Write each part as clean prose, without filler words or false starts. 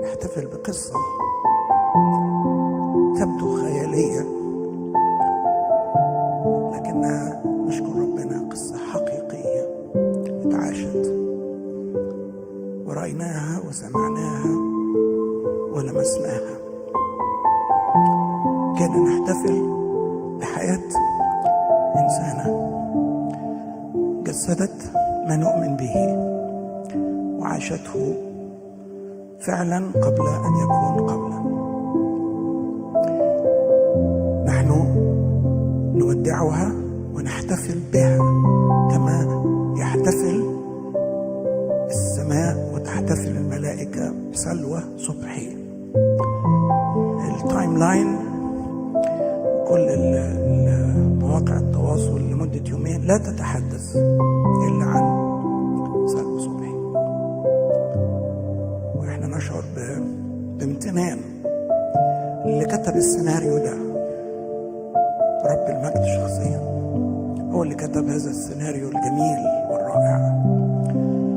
نحتفل بقصة تبدو خيالية، لكنها نشكر ربنا قصة حقيقية اتعاشت ورأيناها وسمعناها ولمسناها. كنا نحتفل بحياة إنسانة جسدت ما نؤمن به وعاشته فعلا قبل أن يكون قولا. نحن نودعها ونحتفل بها كما يحتفل السماء وتحتفل الملائكة بسلوى صبحي. التايم لاين كل مواقع التواصل لمدة يومين لا تتحدث إلا عن سلوى صبحي، وإحنا نشعر بامتنان اللي كتب السيناريو ده. رب المجد شخصيا هو اللي كتب هذا السيناريو الجميل والرائع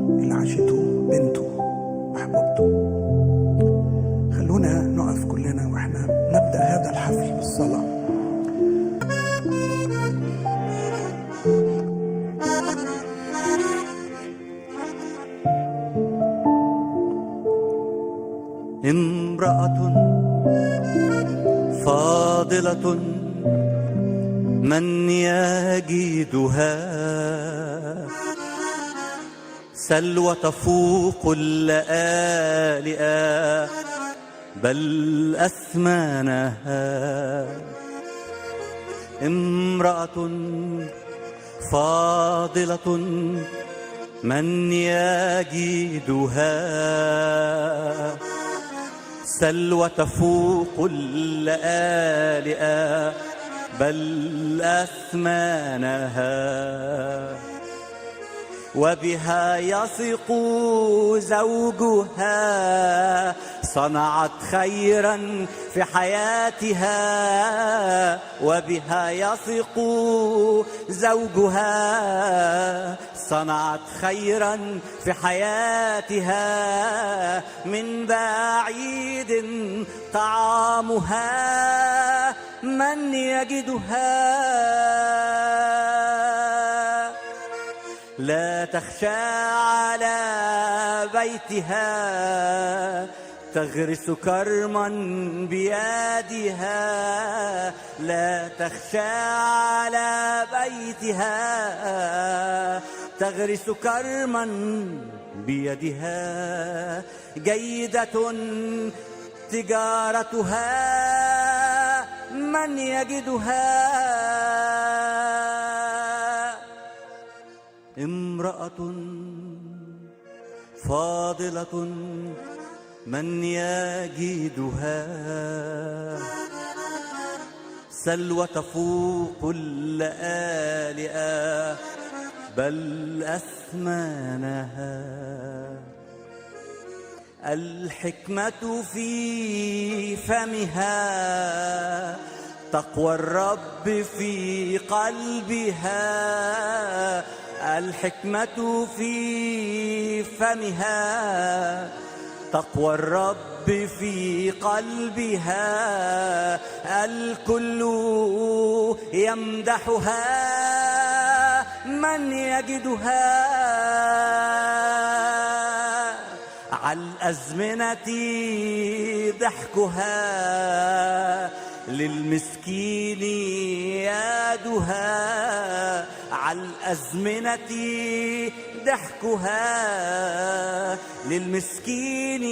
اللي عاشته بنته محبوبته. خلونا نقف كلنا واحنا نبدأ هذا الحفل بالصلاة. امرأة فاضلة من يجدها سلوى تفوق اللآلئة بل أثمانها. امرأة فاضلة من يجدها سلوى تفوق اللآلئة بل أثمانها. وبها يثق زوجها صنعت خيرا في حياتها. وبها يثق زوجها صنعت خيرا في حياتها. من بعيد طعامها من يجدها لا تخشى على بيتها تغرس كرما بيدها. لا تخشى على بيتها تغرس كرما بيدها. جيدة تجارتها من يجدها. امرأة فاضلة من يجدها سلوى تفوق اللآلئة بل أثمانها. الحكمة في فمها تقوى الرب في قلبها. الحكمة في فمها تقوى الرب في قلبها. الكل يمدحها من يجدها. على الأزمنة ضحكها للمسكين يدها. على الأزمنة ضحكها للمسكين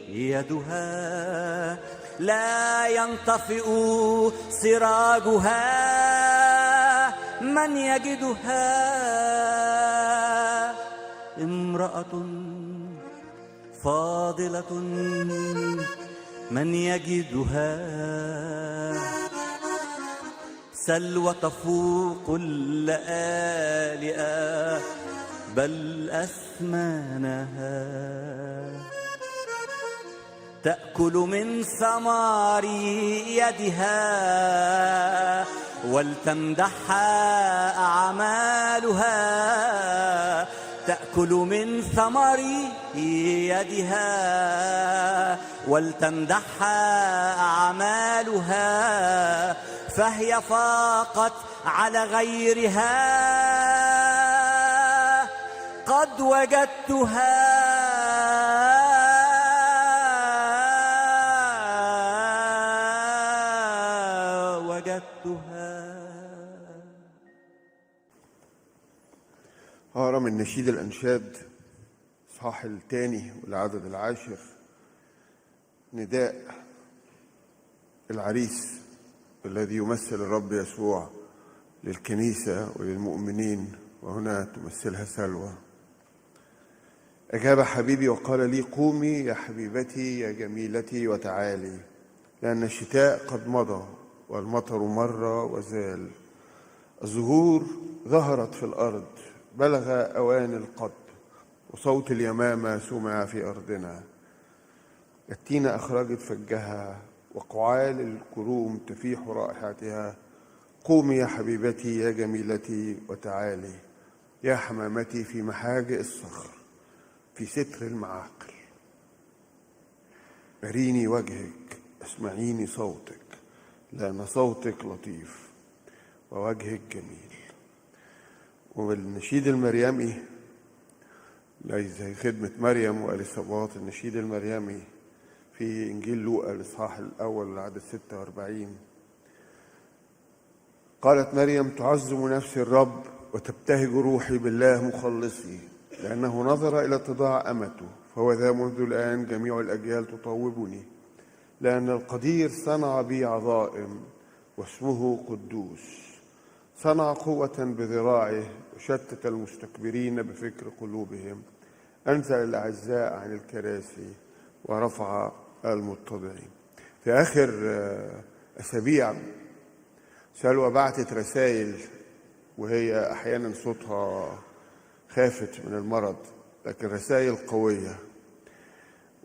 يدها. لا ينطفئ سراجها من يجدها. امرأة فاضلة من يجدها سلوى تفوق اللآلئة بل أثمانها. تأكل من ثمار يدها ولتمدحها أعمالها، تأكل من ثمر يدها. ولتمدحها أعمالها، فهي فاقت على غيرها. قد وجدتها هقرا من نشيد الأنشاد الإصحاح الثاني والعدد العاشر. نداء العريس الذي يمثل الرب يسوع للكنيسة وللمؤمنين، وهنا تمثلها سلوى. أجاب حبيبي وقال لي: قومي يا حبيبتي يا جميلتي وتعالي، لأن الشتاء قد مضى والمطر مر وزال. الزهور ظهرت في الأرض، بلغ أوان القط، وصوت اليمامة سمع في أرضنا. التينة أخرجت فجها، وقعال الكروم تفيح رائحتها. قومي يا حبيبتي يا جميلتي وتعالي، يا حمامتي في محاجئ الصخر، في ستر المعاقل. أريني وجهك، اسمعيني صوتك، لأن صوتك لطيف ووجهك جميل. والنشيد المريمي زي خدمة مريم وإليصابات، النشيد المريمي في إنجيل لوقا الإصحاح الأول العدد 46. قالت مريم: تعظم نفسي الرب، وتبتهج روحي بالله مخلصي، لأنه نظر إلى اتضاع أمته. فهو ذا منذ الآن جميع الأجيال تطوبني، لأن القدير صنع بي عظائم، واسمه قدوس. صنع قوة بذراعه، وشتت المستكبرين بفكر قلوبهم. أنزل الأعزاء عن الكراسي، ورفع المتضعين. في آخر أسابيع سلوى بعتت رسائل، وهي أحيانا صوتها خافت من المرض، لكن رسائل قوية،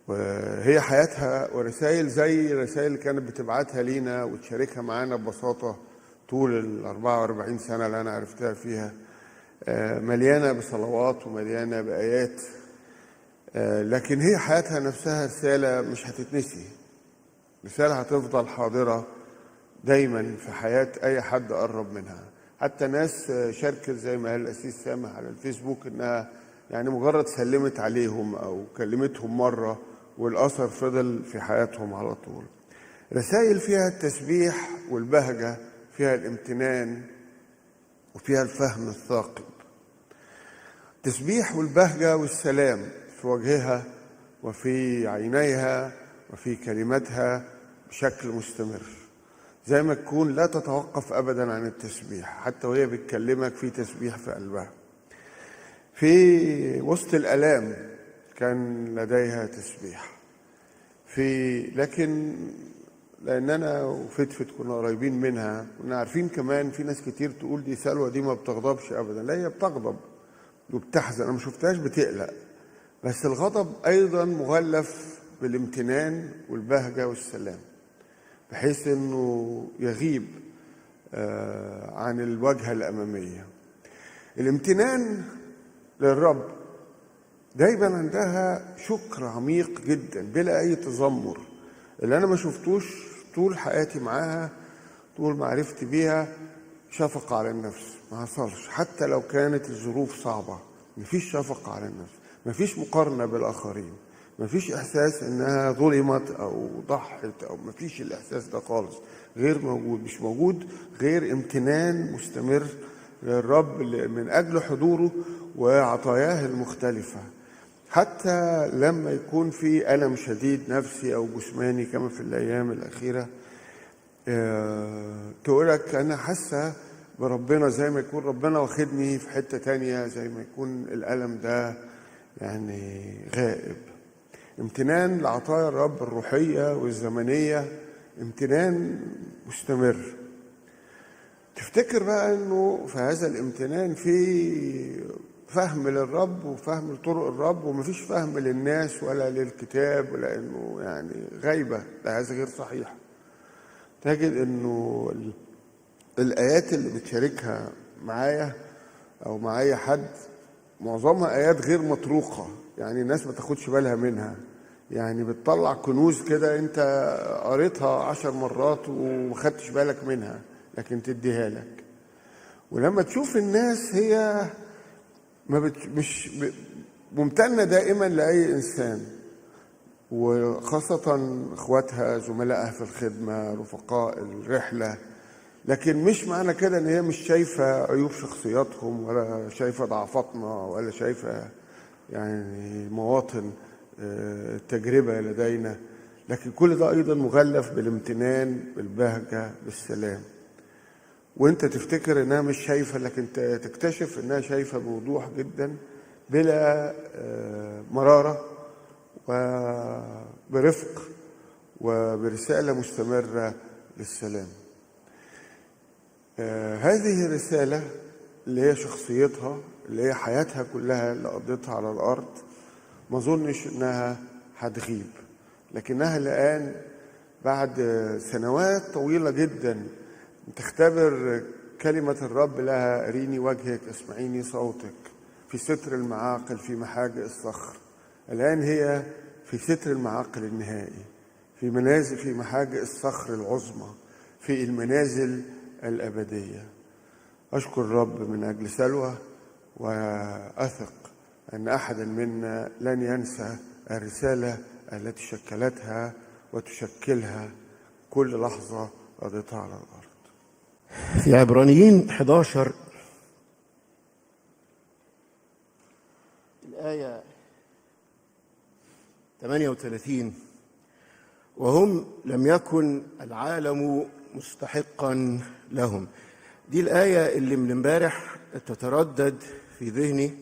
وهي حياتها ورسائل زي الرسائل اللي كانت بتبعتها لينا وتشاركها معانا ببساطة طول 44 سنة اللي أنا عرفتها فيها. مليانة بصلوات ومليانة بآيات، لكن هي حياتها نفسها رسالة مش هتتنسي، رسالة هتفضل حاضرة دايما في حياة أي حد قرب منها. حتى ناس شاركت زي ما قال الأسيس سامح على الفيسبوك إنها يعني مجرد سلمت عليهم أو كلمتهم مرة، والأثر فضل في حياتهم على طول. رسائل فيها التسبيح والبهجة، فيها الامتنان، وفيها الفهم الثاقب. التسبيح والبهجة والسلام في وجهها وفي عينيها وفي كلماتها بشكل مستمر، زي ما تكون لا تتوقف أبدا عن التسبيح، حتى وهي بتكلمك في تسبيح في قلبها. في وسط الآلام كان لديها تسبيح، لكن لأن أنا وفتفت كنا قريبين منها، كنا عارفين كمان في ناس كتير تقول دي سلوى دي ما بتغضبش أبدا. لا، هي بتغضب وبتحزن، أنا ما شفتهاش بتقلق، بس الغضب أيضا مغلف بالامتنان والبهجة والسلام، بحيث أنه يغيب عن الواجهة الأمامية. الامتنان للرب دايما عندها شكر عميق جدا بلا أي تذمر، اللي أنا ما شفتوش طول حياتي معاها، طول معرفتي بيها. شفقة على النفس ما حصلش، حتى لو كانت الظروف صعبة مفيش شفقة على النفس، مفيش مقارنة بالآخرين، مفيش إحساس إنها ظلمت أو ضحت، أو مفيش الإحساس ده خالص، غير موجود، مش موجود غير امتنان مستمر للرب من أجل حضوره وعطاياه المختلفة. حتى لما يكون في ألم شديد نفسي أو جسماني كما في الأيام الأخيرة، تقولك أنا حاسة بربنا، زي ما يكون ربنا واخدني في حتة تانية، زي ما يكون الألم ده يعني غائب. امتنان لعطايا الرب الروحية والزمنية، امتنان مستمر. تفتكر بقى انه في هذا الامتنان في فهم للرب وفهم لطرق الرب، ومفيش فهم للناس ولا للكتاب، ولا انه يعني غيبة، لا، هذا غير صحيح. تجد انه الآيات اللي بتشاركها معايا أو مع أي حد معظمها آيات غير مطروقة، يعني الناس ما تاخدش بالها منها، يعني بتطلع كنوز كده أنت قريتها 10 مرات وما خدتش بالك منها لكن تديها لك. ولما تشوف الناس هي مش ممتنة دائما لأي إنسان، وخاصة إخواتها زملائها في الخدمة رفقاء الرحلة، لكن مش معنى كده ان هي مش شايفه عيوب شخصياتهم ولا شايفه ضعفاتنا ولا شايفه يعني مواطن التجربه لدينا، لكن كل ده ايضا مغلف بالامتنان بالبهجه بالسلام. وانت تفتكر انها مش شايفه لكن تكتشف انها شايفه بوضوح جدا بلا مراره وبرفق وبرساله مستمره للسلام. هذه الرسالة اللي هي شخصيتها اللي هي حياتها كلها اللي قضيتها على الأرض ما أظنش إنها هتغيب، لكنها الآن بعد سنوات طويلة جدا تختبر كلمة الرب لها أريني وجهك اسمعيني صوتك في ستر المعاقل في محاجئ الصخر. الآن هي في ستر المعاقل النهائي، في منازل في محاجئ الصخر العظمى، في المنازل الأبدية. أشكر الرب من أجل سلوى، وأثق أن أحدا منا لن ينسى الرسالة التي شكلتها وتشكلها كل لحظة قضيتها على الأرض. في عبرانيين 11 الآية 38: وهم لم يكن العالم مستحقا لهم. دي الآية اللي من امبارح تتردد في ذهني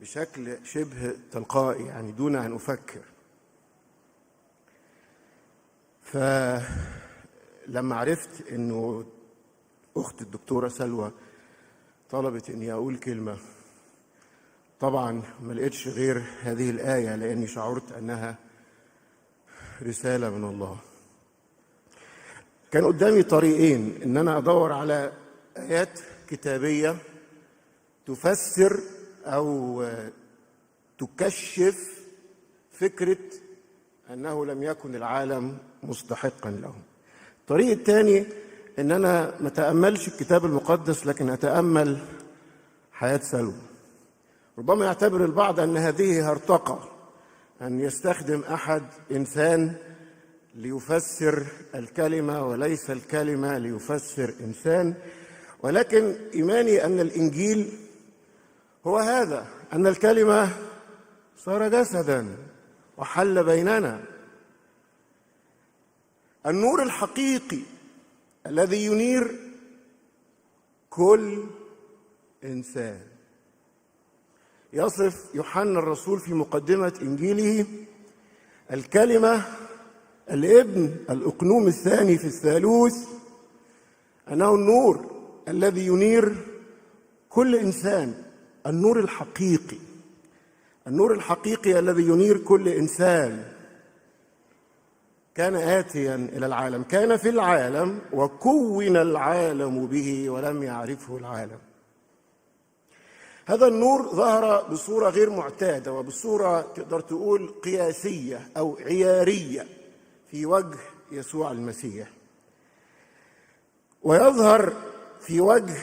بشكل شبه تلقائي، يعني دون أن أفكر. فلما عرفت أنه أخت الدكتورة سلوى طلبت أني أقول كلمة، طبعا ما لقيتش غير هذه الآية لأني شعرت أنها رسالة من الله. كان قدامي طريقين، ان انا ادور على ايات كتابيه تفسر او تكشف فكره انه لم يكن العالم مستحقا لهم. الطريق الثاني ان انا ما اتاملش الكتاب المقدس لكن اتامل حياه سلوى. ربما يعتبر البعض ان هذه هرطقه، ان يستخدم احد انسان ليفسر الكلمة وليس الكلمة ليفسر إنسان، ولكن إيماني أن الإنجيل هو هذا، أن الكلمة صار جسدا وحل بيننا. النور الحقيقي الذي ينير كل إنسان. يصف يوحنا الرسول في مقدمة إنجيله الكلمة الابن الأقنوم الثاني في الثالوث أنه النور الذي ينير كل إنسان، النور الحقيقي، النور الحقيقي الذي ينير كل إنسان. كان آتيا إلى العالم، كان في العالم وكون العالم به ولم يعرفه العالم. هذا النور ظهر بصورة غير معتادة وبصورة تقدر تقول قياسية أو عيارية في وجه يسوع المسيح، ويظهر في وجه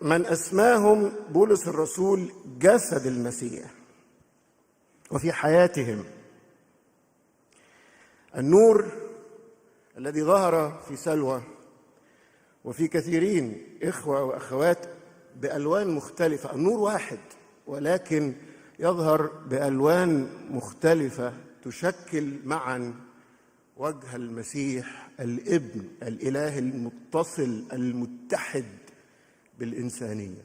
من أسماهم بولس الرسول جسد المسيح، وفي حياتهم. النور الذي ظهر في سلوى وفي كثيرين إخوة وأخوات بألوان مختلفة، النور واحد ولكن يظهر بألوان مختلفة تشكل معا وجه المسيح الابن الإله المتصل المتحد بالإنسانية.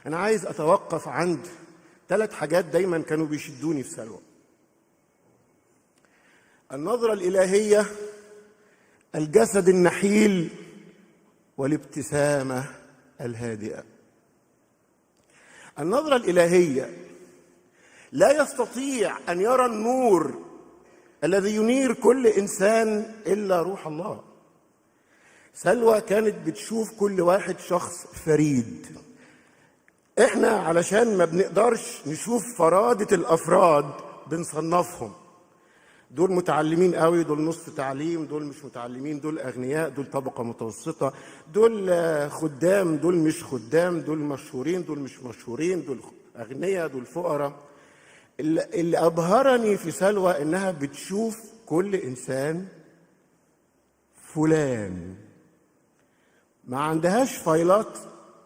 أنا عايز أتوقف عند 3 حاجات دايما كانوا بيشدوني في سلوى: النظرة الإلهية، الجسد النحيل، والابتسامة الهادئة. النظرة الإلهية: لا يستطيع أن يرى النور الذي ينير كل إنسان إلا روح الله. سلوى كانت بتشوف كل واحد شخص فريد. احنا علشان ما بنقدرش نشوف فرادة الافراد بنصنفهم، دول متعلمين قوي، دول نص تعليم، دول مش متعلمين، دول اغنياء، دول طبقة متوسطة، دول خدام، دول مش خدام، دول مشهورين، دول مش مشهورين، دول اغنياء، دول فقراء. اللي ابهرني في سلوى انها بتشوف كل انسان فلان، ما عندهاش فايلات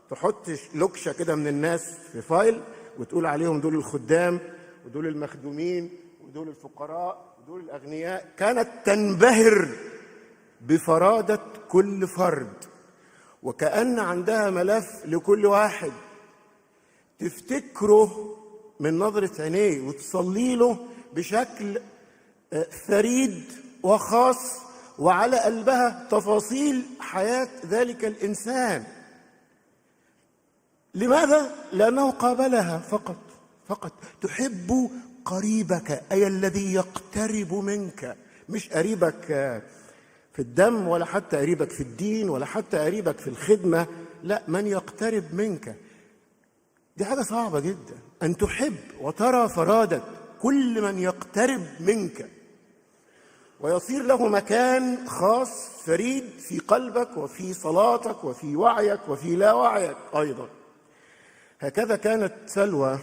تحط لوكشه كده من الناس في فايل وتقول عليهم دول الخدام ودول المخدومين ودول الفقراء ودول الاغنياء. كانت تنبهر بفرادة كل فرد، وكأن عندها ملف لكل واحد تفتكره من نظرة عينيه وتصلي له بشكل فريد وخاص، وعلى قلبها تفاصيل حياة ذلك الإنسان. لماذا؟ لأنه قابلها فقط. تحب قريبك، أي الذي يقترب منك، مش قريبك في الدم ولا حتى قريبك في الدين ولا حتى قريبك في الخدمة، لا، من يقترب منك. دي حاجة صعبة جدا، أن تحب وترى فرادة كل من يقترب منك ويصير له مكان خاص فريد في قلبك وفي صلاتك وفي وعيك وفي لا وعيك أيضا. هكذا كانت سلوى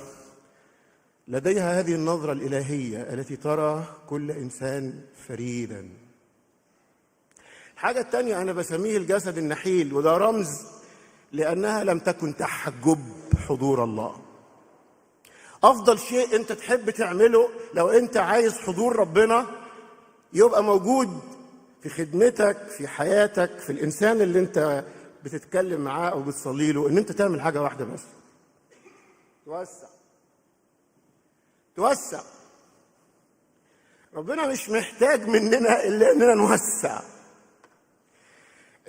لديها هذه النظرة الإلهية التي ترى كل إنسان فريدا. الحاجة الثانية أنا بسميه الجسد النحيل، وده رمز لأنها لم تكن تحجب حضور الله. أفضل شيء أنت تحب تعمله لو أنت عايز حضور ربنا يبقى موجود في خدمتك، في حياتك، في الإنسان اللي أنت بتتكلم معاه أو بتصلي له، إن أنت تعمل حاجة واحدة بس: توسع. ربنا مش محتاج مننا إلا إننا نوسع.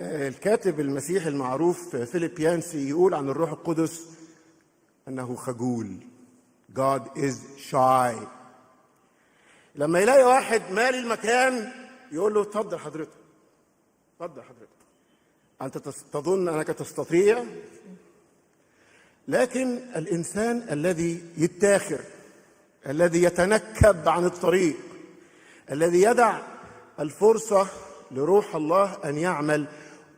الكاتب المسيحي المعروف فيليب يانسي يقول عن الروح القدس أنه خجول. God is shy. لما يلاقي واحد مالي المكان يقول له اتفضل حضرتك، أنت تظن أنك تستطيع. لكن الإنسان الذي يتاخر، الذي يتنكب عن الطريق، الذي يدع الفرصة لروح الله أن يعمل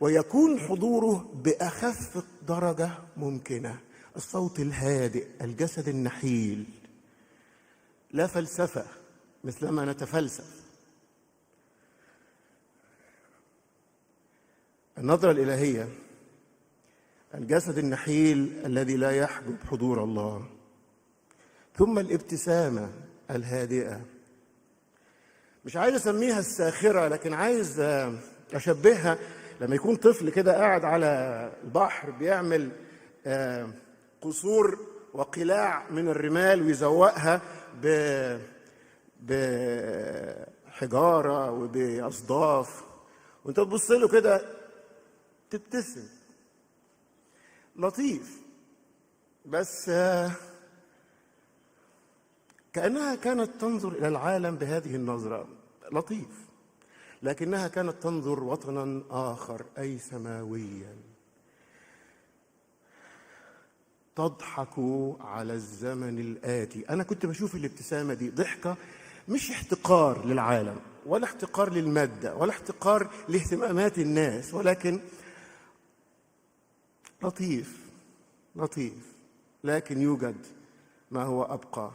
ويكون حضوره بأخف درجة ممكنة، الصوت الهادئ، الجسد النحيل، لا فلسفة مثلما نتفلسف. النظرة الإلهية، الجسد النحيل الذي لا يحجب حضور الله، ثم الابتسامة الهادئة. مش عايز أسميها الساخرة، لكن عايز أشبهها لما يكون طفل كده قاعد على البحر بيعمل قصور وقلاع من الرمال ويزوقها بحجارة وبأصداف، وانت تبص له كده تبتسم، لطيف، بس كأنها كانت تنظر إلى العالم بهذه النظرة، لطيف، لكنها كانت تنظر وطنا آخر أي سماويا. تضحك على الزمن الآتي. أنا كنت بشوف الابتسامة دي ضحكة مش احتقار للعالم ولا احتقار للمادة ولا احتقار لاهتمامات الناس، ولكن لطيف، لكن يوجد ما هو أبقى،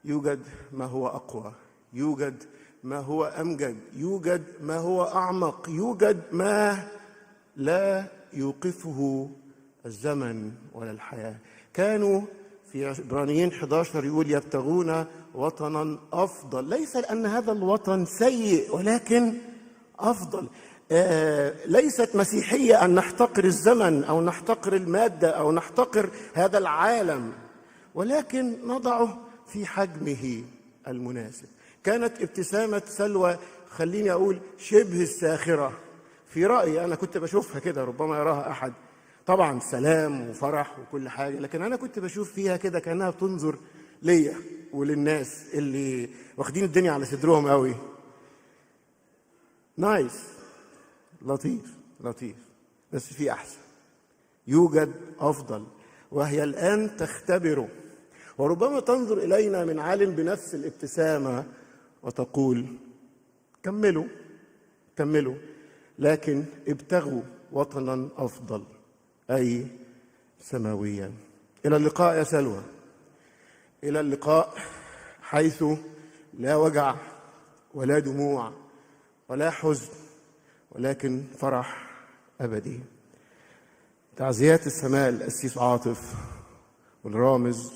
يوجد ما هو أقوى، يوجد ما هو أمجد، يوجد ما هو أعمق، يوجد ما لا يوقفه الزمن ولا الحياة. كانوا في عبرانيين 11 يقول يبتغون وطنا أفضل، ليس لأن هذا الوطن سيء ولكن أفضل. ليست مسيحية أن نحتقر الزمن أو نحتقر المادة أو نحتقر هذا العالم، ولكن نضعه في حجمه المناسب. كانت ابتسامة سلوى، خليني أقول، شبه الساخرة في رأيي. أنا كنت بشوفها كده، ربما يراها أحد، طبعا سلام وفرح وكل حاجة، لكن أنا كنت بشوف فيها كده كأنها بتنظر ليا وللناس اللي واخدين الدنيا على صدرهم قوي. نايس، لطيف لطيف، بس في أحسن، يوجد أفضل، وهي الآن تختبره. وربما تنظر إلينا من عالم بنفس الابتسامة وتقول كملوا كملوا، لكن ابتغوا وطنا أفضل، أي سماويا. إلى اللقاء يا سلوى، إلى اللقاء حيث لا وجع ولا دموع ولا حزن، ولكن فرح أبدي. تعزيات السماء القسيس عاطف والرامز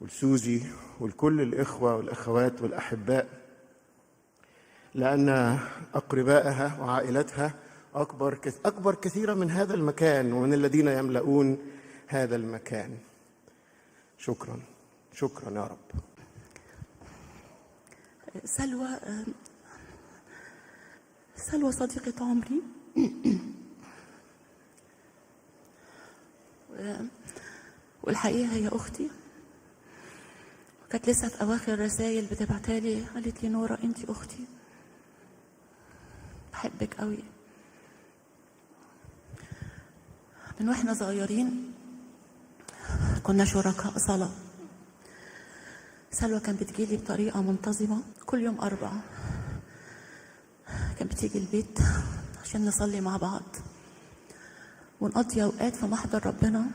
والسوزي والكل الإخوة والأخوات والأحباء، لأن أقربائها وعائلتها أكبر كثيرا من هذا المكان ومن الذين يملؤون هذا المكان. شكرا شكرا يا رب. سلوى صديقة عمري، والحقيقة هي أختي، وكانت لسه في أواخر الرسائل بتبعتها لي، قالت لي نورة أنتي أختي، بحبك قوي. من واحنا صغيرين كنا شركاء صلاة. سلوى كانت بتجيلي بطريقة منتظمة كل يوم 4، كانت بتيجي البيت عشان نصلي مع بعض ونقضي أوقات في محضر ربنا.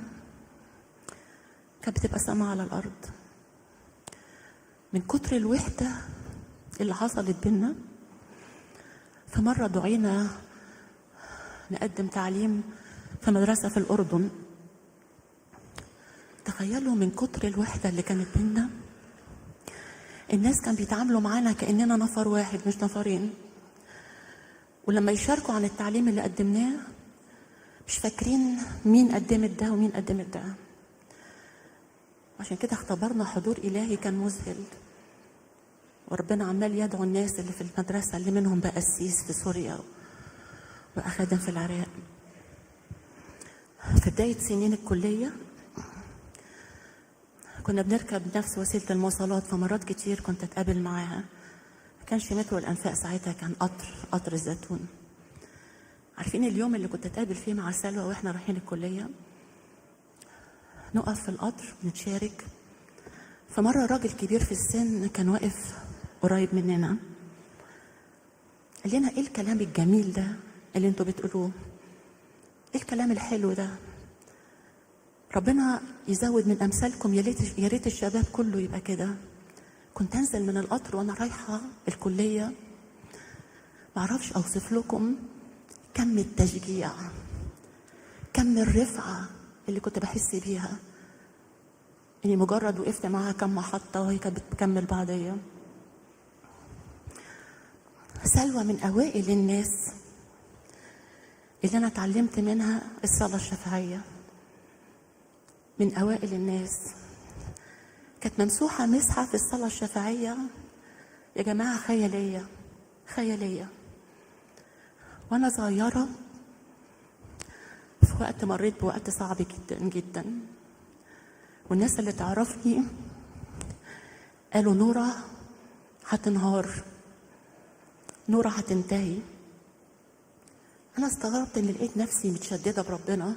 كانت بتبقى سامعة على الأرض. من كتر الوحدة اللي حصلت بينا، فمرة دعينا نقدم تعليم في مدرسة في الأردن. تخيلوا من كتر الوحدة اللي كانت بينا، الناس كانوا بيتعاملوا معانا كأننا نفر واحد مش نفرين، ولما يشاركوا عن التعليم اللي قدمناه مش فاكرين مين قدمت ده ومين قدمت ده. عشان كده اختبرنا حضور إلهي كان مذهل، وربنا عمال يدعو الناس اللي في المدرسة اللي منهم بقى قسيس في سوريا وبقى خادم في العراق. في بداية سنين الكلية كنا بنركب نفس وسيلة المواصلات، فمرات كتير كنت أتقابل معاها. ما كانش مترو الأنفاق ساعتها، كان قطر الزيتون. عارفين اليوم اللي كنت أتقابل فيه مع سلوى وإحنا رايحين الكلية؟ نقف في القطر نتشارك. فمرة راجل كبير في السن كان واقف قريب مننا، قال لنا ايه الكلام الجميل ده اللي انتوا بتقولوه؟ ايه الكلام الحلو ده؟ ربنا يزود من امثالكم، يا ريت الشباب كله يبقى كده. كنت انزل من القطر وانا رايحه الكليه، معرفش اوصف لكم كم التشجيع، كم الرفعه اللي كنت بحس بيها، اني مجرد وقفت معاها كم محطه وهي كانت بتكمل بعديا. سلوى من اوائل الناس اللي انا اتعلمت منها الصلاه الشفاعيه. من اوائل الناس كانت ممسوحه مسحه في الصلاه الشفاعيه يا جماعه، خياليه. وانا صغيره في وقت مريت بوقت صعب جدا جدا، والناس اللي تعرفني قالوا نورة هتنهار، نورة هتنتهي. أنا استغربت إن لقيت نفسي متشددة بربنا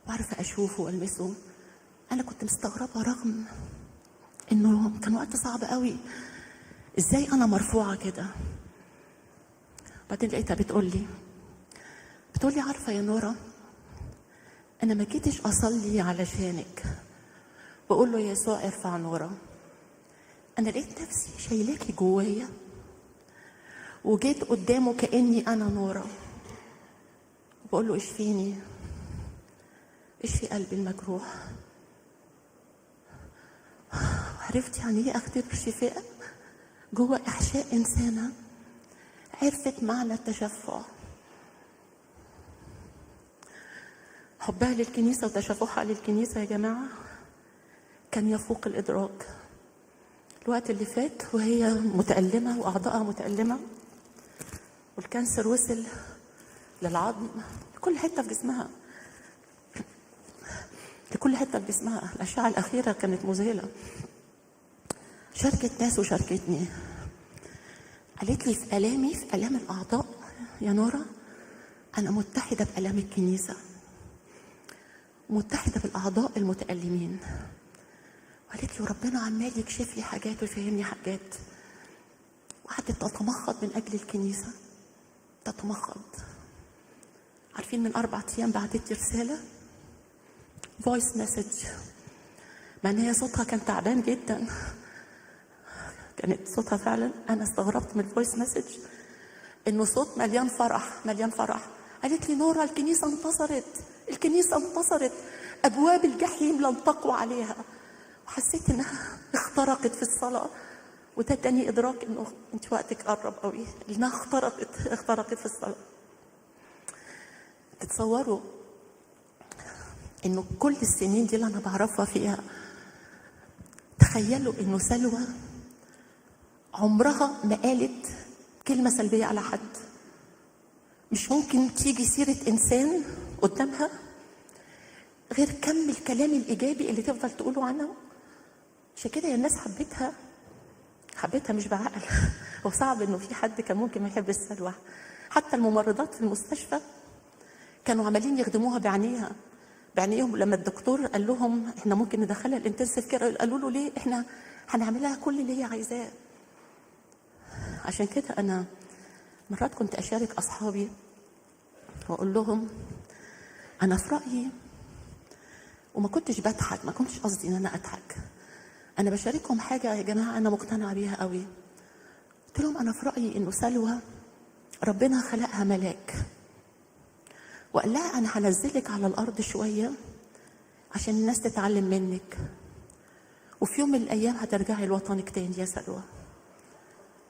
وعارفة أشوفه وألمسه. أنا كنت مستغربة رغم إنه كان وقت صعب قوي، إزاي أنا مرفوعة كده. بعدين لقيتها بتقولي عارفة يا نورة، أنا ما جيتش أصلي علشانك. بقول له يسوع ارفع نورة، أنا لقيت نفسي شايلاكي جوايا وجيت قدامه كأني أنا نورة، وبقول له اشفيني، اشفي قلبي المجروح. وعرفت يعني ايه اختبر شفاء جوه احشاء انسانه عرفت معنى التشفع. حبها للكنيسه وتشفعها للكنيسه يا جماعه كان يفوق الادراك. الوقت اللي فات وهي متألمه واعضائها متألمه، والكانسر وصل للعظم، لكل حته في جسمها، لكل حته في جسمها. الاشعه الاخيره كانت مذهله. شاركت ناس وشاركتني، قالت لي في الام الاعضاء يا نورا أنا متحدة بآلام الكنيسة، متحدة بالأعضاء المتألمين. وقالت لي ربنا عمال يكشف لي حاجات ويفهمني حاجات. وقعدت تتمخض من أجل الكنيسة، تتمخض. عارفين من 4 أيام بعتت لي رسالة فويس مسج، مع ان هي صوتها كان تعبان جدا، كانت صوتها فعلا، انا استغربت من الفويس مسج انه صوت مليان فرح، مليان فرح. قالت لي نورا الكنيسه انتصرت، الكنيسه انتصرت، ابواب الجحيم لن تقوى عليها. وحسيت انها اخترقت في الصلاه، وده تاني ادراك انه انت وقتك قرب قوي، انها اخترقت في الصلاه. تتصوروا انه كل السنين دي اللي انا بعرفها فيها، تخيلوا انه سلوى عمرها ما قالت كلمه سلبيه على حد. مش ممكن تيجي سيره انسان قدامها غير كم الكلام الايجابي اللي تفضل تقوله عنه. عشان كده الناس حبيتها مش بعقل. هو صعب انه في حد كان ممكن ما يحب سلوى. حتى الممرضات في المستشفى كانوا عمالين يخدموها بعينيهم. لما الدكتور قال لهم احنا ممكن ندخلها الانتنسيف كير، قالوا له ليه؟ احنا هنعملها كل اللي هي عايزاه. عشان كده انا مرات كنت اشارك اصحابي واقول لهم انا في رايي، وما كنتش بضحك، ما كنتش قصدي ان انا اضحك، انا بشاركهم حاجه يا جماعه انا مقتنعه بيها قوي. قلت لهم انا في رايي انه سلوى ربنا خلقها ملاك، وقال لها انا هنزلك على الارض شويه عشان الناس تتعلم منك، وفي يوم من الايام هترجعي لوطنك تاني يا سلوى.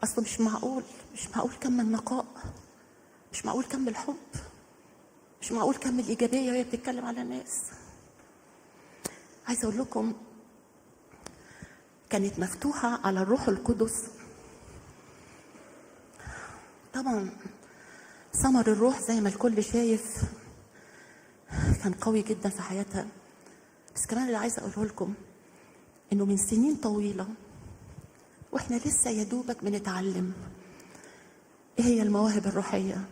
اصله مش معقول كم النقاء، مش معقول كم الحب، مش معقول كم الايجابيه وهي بتتكلم على الناس. عايزه اقول لكم كانت مفتوحه على الروح القدس. طبعا ثمر الروح زي ما الكل شايف كان قوي جدا في حياتها. بس كمان اللي عايزه اقوله لكم انه من سنين طويله واحنا لسه يا دوبك بنتعلم ايه هي المواهب الروحيه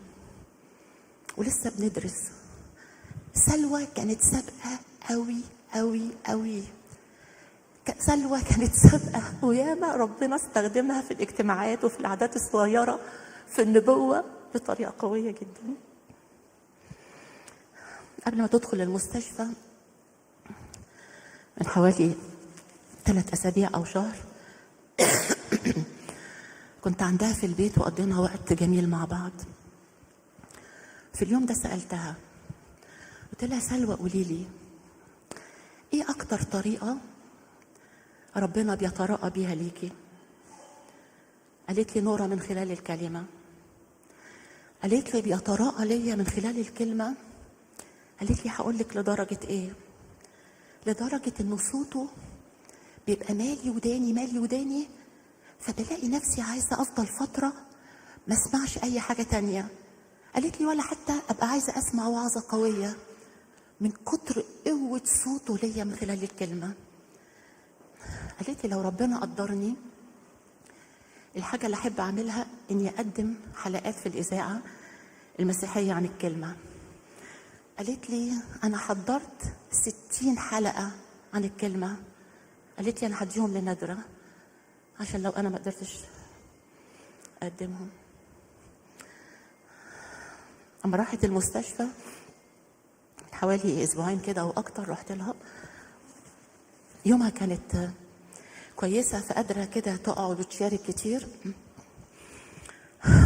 ولسه بندرس. سلوى كانت سابقه قوي قوي قوي. سلوى كانت سابقه، وياما ربنا استخدمها في الاجتماعات وفي العادات الصغيره في النبوه بطريقه قويه جدا. قبل ما تدخل المستشفى من حوالي 3 أسابيع أو شهر كنت عندها في البيت وقضينا وقت جميل مع بعض. في اليوم ده سألتها، قلت لها سلوى قولي لي ايه أكتر طريقة ربنا بيتراءى بيها ليكي؟ قالت لي نورا من خلال الكلمة. قالت لي بيتراءى ليا من خلال الكلمة. قالت لي هقول لك لدرجة ايه؟ لدرجة انه صوته بيبقى مالي وداني، فبلاقي نفسي عايزة افضل فترة ما اسمعش اي حاجة تانية. قالت لي ولا حتى ابقى عايزة اسمع وعظة قوية من كتر قوة صوته ليا من خلال الكلمة. قالت لي لو ربنا قدرني الحاجة اللي احب اعملها اني اقدم حلقات في الاذاعة المسيحية عن الكلمة. قالت لي انا حضرت 60 حلقة عن الكلمة. قالت لي انا هديهم لندرة عشان لو انا ما قدرتش اقدمهم. اما راحت المستشفى حوالي اسبوعين كده او اكتر، رحت لها. يومها كانت كويسة فقادرة كده تقعد وتشارك كتير،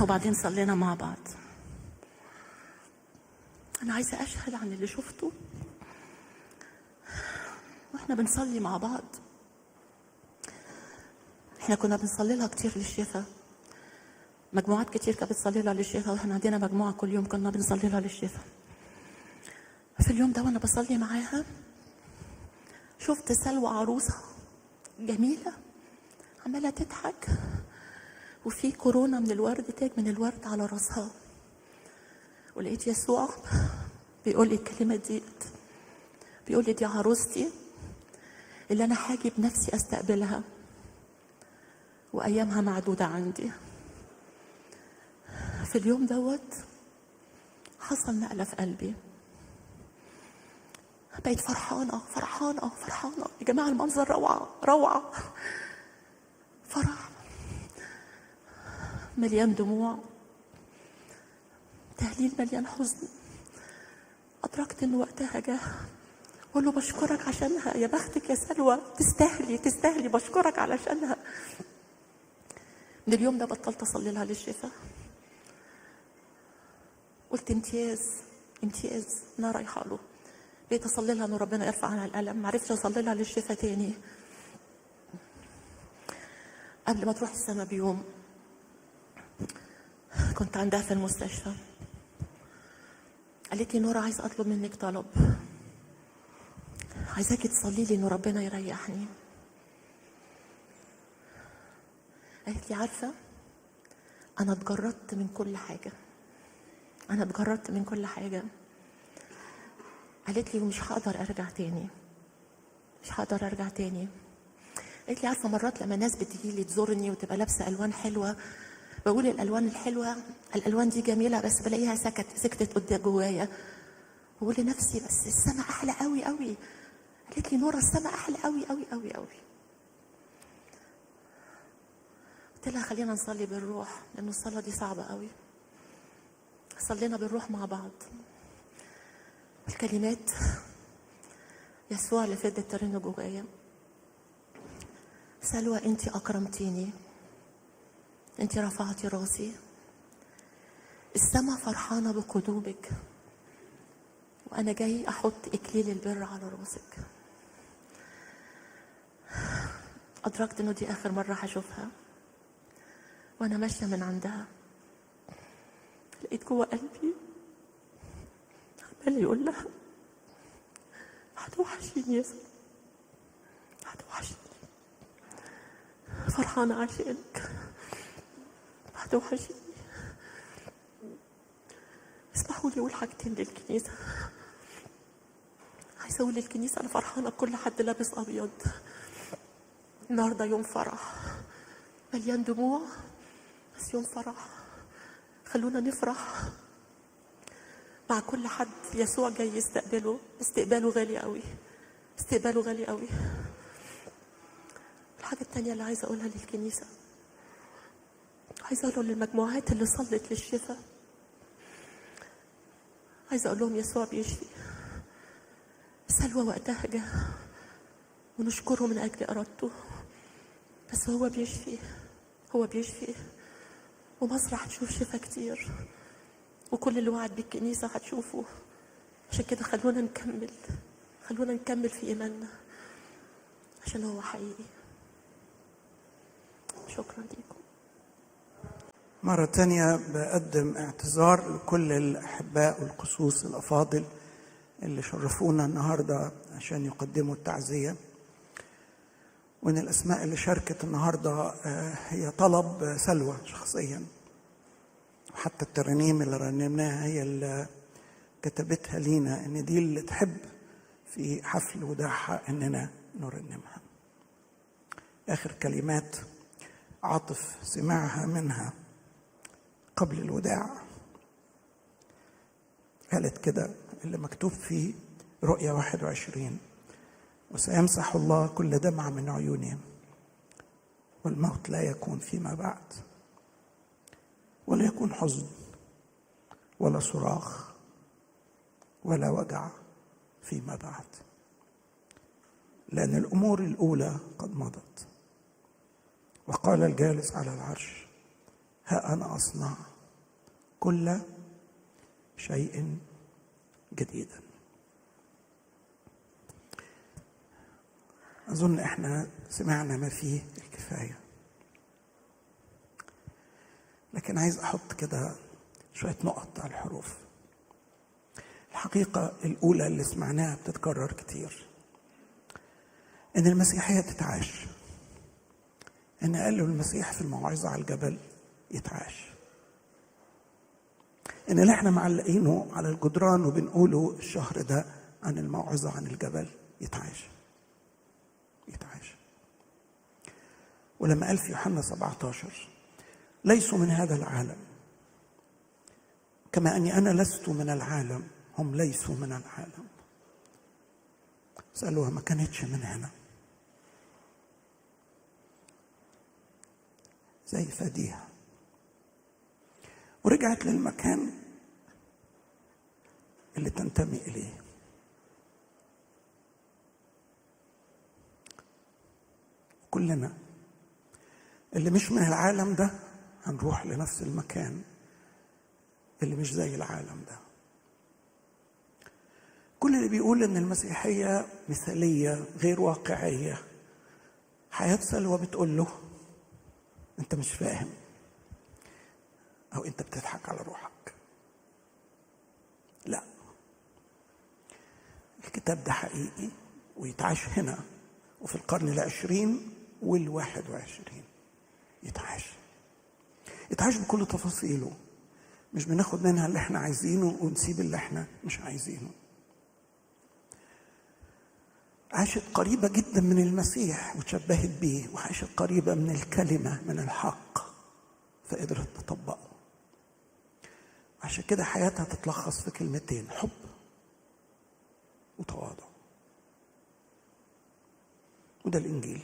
وبعدين صلينا مع بعض. أنا عايزة أشهد عن اللي شفته وإحنا بنصلي مع بعض. إحنا كنا بنصلي لها كتير للشفاء، مجموعات كتير كانت بتصلي لها للشفاء، وإحنا عندنا مجموعة كل يوم كنا بنصلي لها للشفاء. في اليوم ده وأنا بصلي معاها شفت سلوى عروسة جميلة عمالة تضحك، وفي كورونا من الورد، تاج من الورد على راسها. ولقيت يسوع بيقول لي الكلمة دي، بيقول لي دي عروستي اللي أنا هاجي بنفسي أستقبلها وأيامها معدودة عندي. في اليوم دوت حصل نقلة في قلبي. بقيت فرحانة فرحانة فرحانة. يا جماعة المنظر روعة روعة. فرح مليان دموع، تهليل مليان حزن. أدركت إن وقتها جه. أقول له بشكرك عشانها، يا بختك يا سلوى، تستاهلي تستاهلي، بشكرك علشانها. من اليوم ده بطلت أصلي لها للشفاء. قلت امتياز امتياز أنا رايحة له. بقيت أصلي لها إن ربنا يرفع عنها الألم. معرفتش أصلي لها للشفاء تاني. قبل ما تروح السما بيوم كنت عندها في المستشفى. قالت لي نورا عايز أطلب منك طلب، عايزاكي تصلي لي إن ربنا يريحني. قالت لي عارفة أنا اتجردت من كل حاجة، أنا اتجردت من كل حاجة. قالت لي ومش هقدر أرجع تاني، مش هقدر أرجع تاني. قالت لي عارفة مرات لما ناس بتجي لي تزورني وتبقى لابسة ألوان حلوة، بقول الألوان الحلوة الألوان دي جميلة، بس بلاقيها سكتت قدام جوايا. بقول لنفسي بس السما أحلى قوي قوي. قالت لي نورا السما أحلى قوي قوي قوي قوي. قلت لها خلينا نصلي بالروح، لأنه الصلاة دي صعبة قوي. صلينا بالروح مع بعض. الكلمات يسوع اللي فضلت ترن جوايا: سلوى انتي أكرمتيني، انتي رفعتي راسي، السما فرحانة بقدومك، وأنا جاي أحط إكليل البر على راسك. أدركت إنه دي آخر مرة هشوفها. وأنا ماشية من عندها لقيت جوه قلبي عمال يقول لها هتوحشيني يا سلوى، هتوحشيني، فرحانة عشانك، هتوحشيني. اسمحوا لي أقول حاجتين للكنيسة. عايزة أقول للكنيسة أنا فرحانة بكل حد لابس أبيض. النهارده يوم فرح مليان دموع، بس يوم فرح. خلونا نفرح مع كل حد يسوع جاي يستقبله. استقباله غالي قوي، استقباله غالي قوي. الحاجة التانية اللي عايزة أقولها للكنيسة، عايزة أقول للمجموعات اللي صلت للشفاء، عايزة أقول لهم يسوع بيشفي. سلوى وقتها جه ونشكره من أجل إرادته، بس هو بيشفي، هو بيشفي. ومصر هتشوف شفاء كتير، وكل اللي وعد بالكنيسة هتشوفه. عشان كده خلونا نكمل، خلونا نكمل في إيماننا عشان هو حقيقي. شكرا لكم. مرة تانية بقدم اعتذار لكل الأحباء والقسوس الأفاضل اللي شرفونا النهاردة عشان يقدموا التعزية. وإن الأسماء اللي شاركت النهاردة هي طلب سلوى شخصيا، وحتى الترانيم اللي رنمناها هي اللي كتبتها لينا إن دي اللي تحب في حفل وداعها إننا نرنمها. آخر كلمات عاطف سمعها منها قبل الوداع قالت كده اللي مكتوب في رؤيا 21: وسيمسح الله كل دمعة من عيونهم، والموت لا يكون فيما بعد، ولا يكون حزن ولا صراخ ولا وجع فيما بعد، لأن الأمور الأولى قد مضت. وقال الجالس على العرش: ها أنا أصنع كل شيء جديدا. أظن إحنا سمعنا ما فيه الكفاية، لكن عايز أحط كده شوية نقط على الحروف. الحقيقة الأولى اللي سمعناها بتتكرر كتير، إن المسيحية تتعاش. إن قالوا المسيح في الموعظة على الجبل يتعاش. إن اللي إحنا معلقينه على الجدران وبنقوله الشهر ده عن الموعظة عن الجبل يتعاش، يتعاش. ولما قال في يوحنا 17: ليسوا من هذا العالم كما أني أنا لست من العالم هم ليسوا من العالم. سألوها ما كانتش من هنا، زي فديها، ورجعت للمكان اللي تنتمي إليه. كلنا اللي مش من العالم ده هنروح لنفس المكان اللي مش زي العالم ده. كل اللي بيقول ان المسيحية مثالية غير واقعية، حياة سلوى بتقول له انت مش فاهم، او انت بتضحك على روحك. لا، الكتاب ده حقيقي ويتعاش هنا وفي القرن 20 وال21. يتعاش بكل تفاصيله، مش بناخد منها اللي احنا عايزينه ونسيب اللي احنا مش عايزينه. عاشت قريبة جدا من المسيح وتشبهت بيه، وعاشت قريبة من الكلمة، من الحق، فقدرت تطبقه. عشان كده حياتها تتلخص في كلمتين: حب وتواضع. وده الإنجيل،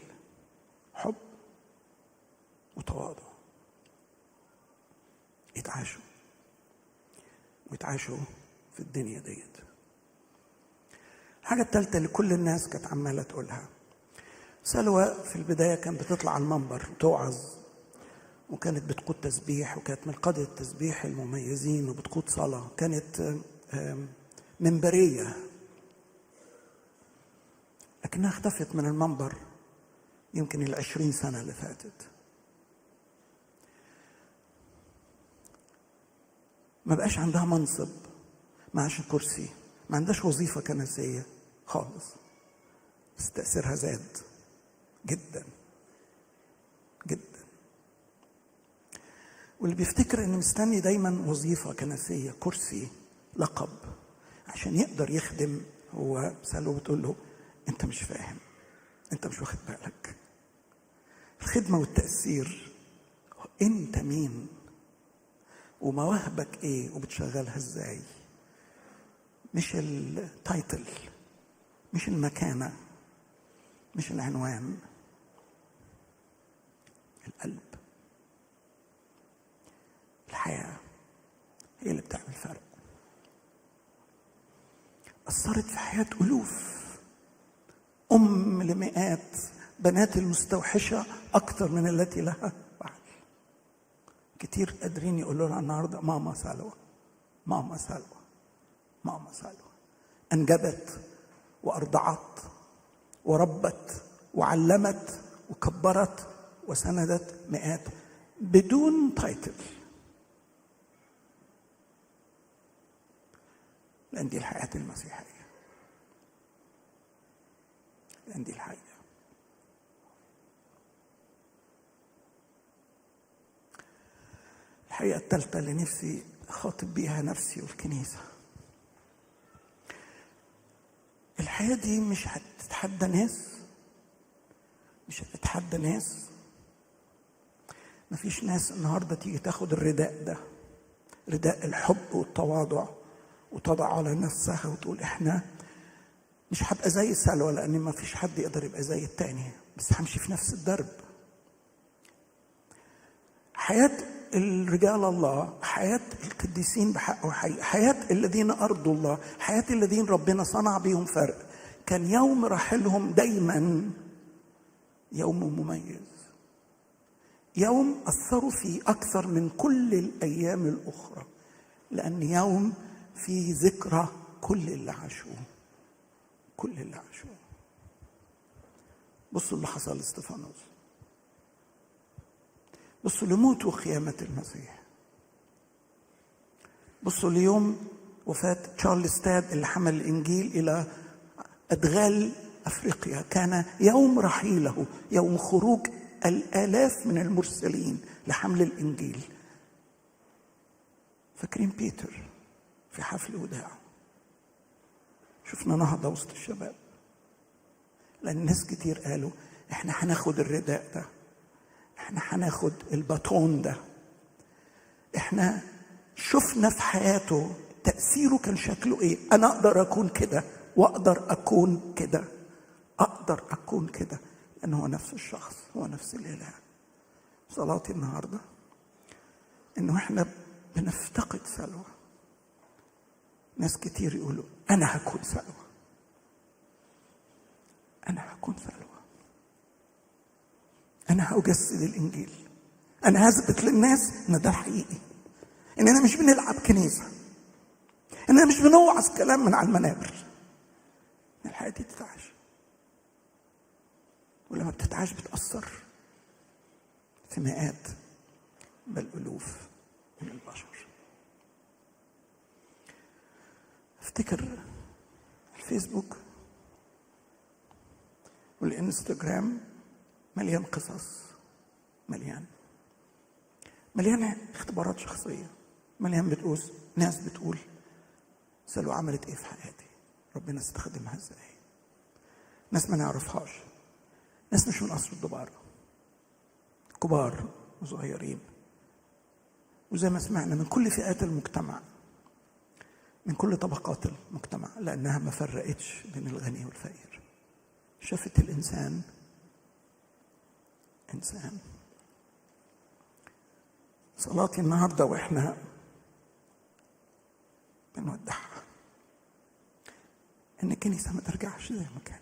حب وتواضع. يتعاشوا في الدنيا ديت. الحاجة الثالثة اللي كل الناس كانت عمالة تقولها، سلوى في البداية كانت بتطلع على المنبر وتوعظ، وكانت بتقود تسبيح، وكانت من قادة التسبيح المميزين، وبتقود صلاة، كانت منبرية. لكنها اختفت من المنبر يمكن 20 سنة اللي فاتت. ما بقاش عندها منصب، ما عندهاش كرسي، ما عندهاش وظيفة كنسية خالص، بس تأثيرها زاد جدا جدا. واللي بيفتكر انه مستني دايما وظيفة كنسية، كرسي، لقب عشان يقدر يخدم، هو سأله بتقول له انت مش فاهم، انت مش واخد بالك. الخدمة والتأثير، انت مين ومواهبك ايه وبتشغلها ازاي، مش التايتل، مش المكانة، مش العنوان. القلب، الحياة هي اللي بتعمل فرق. أثرت في حياة ألوف، أم لمئات، بنات المستوحشة أكثر من التي لها بعد. كتير قادرين يقولوا لها النهارده ماما سلوى، ماما سلوى، ماما سلوى. أنجبت وأرضعت وربت وعلمت وكبرت وسندت مئات بدون تايتل، لأن دي الحياة المسيحية، لأن دي الحياة. الحقيقة الثالثة اللي نفسي أخاطب بيها نفسي والكنيسة، الحياة دي مش هتتحدى ناس، مش هتتحدى ناس. مفيش ناس النهاردة تيجي تاخد الرداء ده، رداء الحب والتواضع، وتضع على نفسها وتقول احنا مش هبقى زي سلوى، لأن مفيش حد يقدر يبقى زي التاني، بس همشي في نفس الدرب. حياة الرجال الله، حياة القديسين بحق وحقيقة، حياة الذين أرضوا الله، حياة الذين ربنا صنع بيهم فرق. كان يوم رحلهم دايما يوم مميز، يوم أثروا فيه أكثر من كل الأيام الأخرى، لأن يوم فيه ذكرى كل اللي عاشوه، كل اللي عاشوه. بصوا اللي حصل لاستفانوس، بصوا لموت وقيامة المسيح، بصوا ليوم وفاة تشارلز تاد اللي حمل الإنجيل إلى أدغال أفريقيا. كان يوم رحيله، يوم خروج الآلاف من المرسلين لحمل الإنجيل. فاكرين بيتر في حفل وداعه، شفنا نهضة وسط الشباب، لأن ناس كتير قالوا احنا هناخد الرداء ده، احنا هناخد الباطون ده، احنا شفنا في حياته تأثيره كان شكله ايه. انا اقدر اكون كده واقدر اكون كده، اقدر اكون كده، لانه هو نفس الشخص، هو نفس الاله. صلاتي النهارده انه احنا بنفتقد سلوى. ناس كتير يقولوا انا هكون سلوى، انا هكون سلوى، انا هأجسد الانجيل، انا هثبت للناس ان ده الحقيقي، اننا مش بنلعب كنيسه، اننا مش بنوعظ كلام من على المنابر. الحياه دي تتعاش، ولما بتتعاش بتأثر في مئات بل ألوف من البشر. افتكر الفيسبوك والانستجرام مليان قصص، مليان اختبارات شخصية، مليان بتقوس ناس بتقول سلوى عملت ايه في حياتي، ربنا استخدمها ازاي. ناس ما نعرفهاش، ناس مش من قصر الدبارة، كبار وصغيرين، وزي ما سمعنا من كل فئات المجتمع، من كل طبقات المجتمع، لأنها ما فرقتش بين الغني والفقير. شافت الإنسان إنسان. صلاتي النهاردة وإحنا بنودعها إن الكنيسة ما ترجعش زي ما كانت،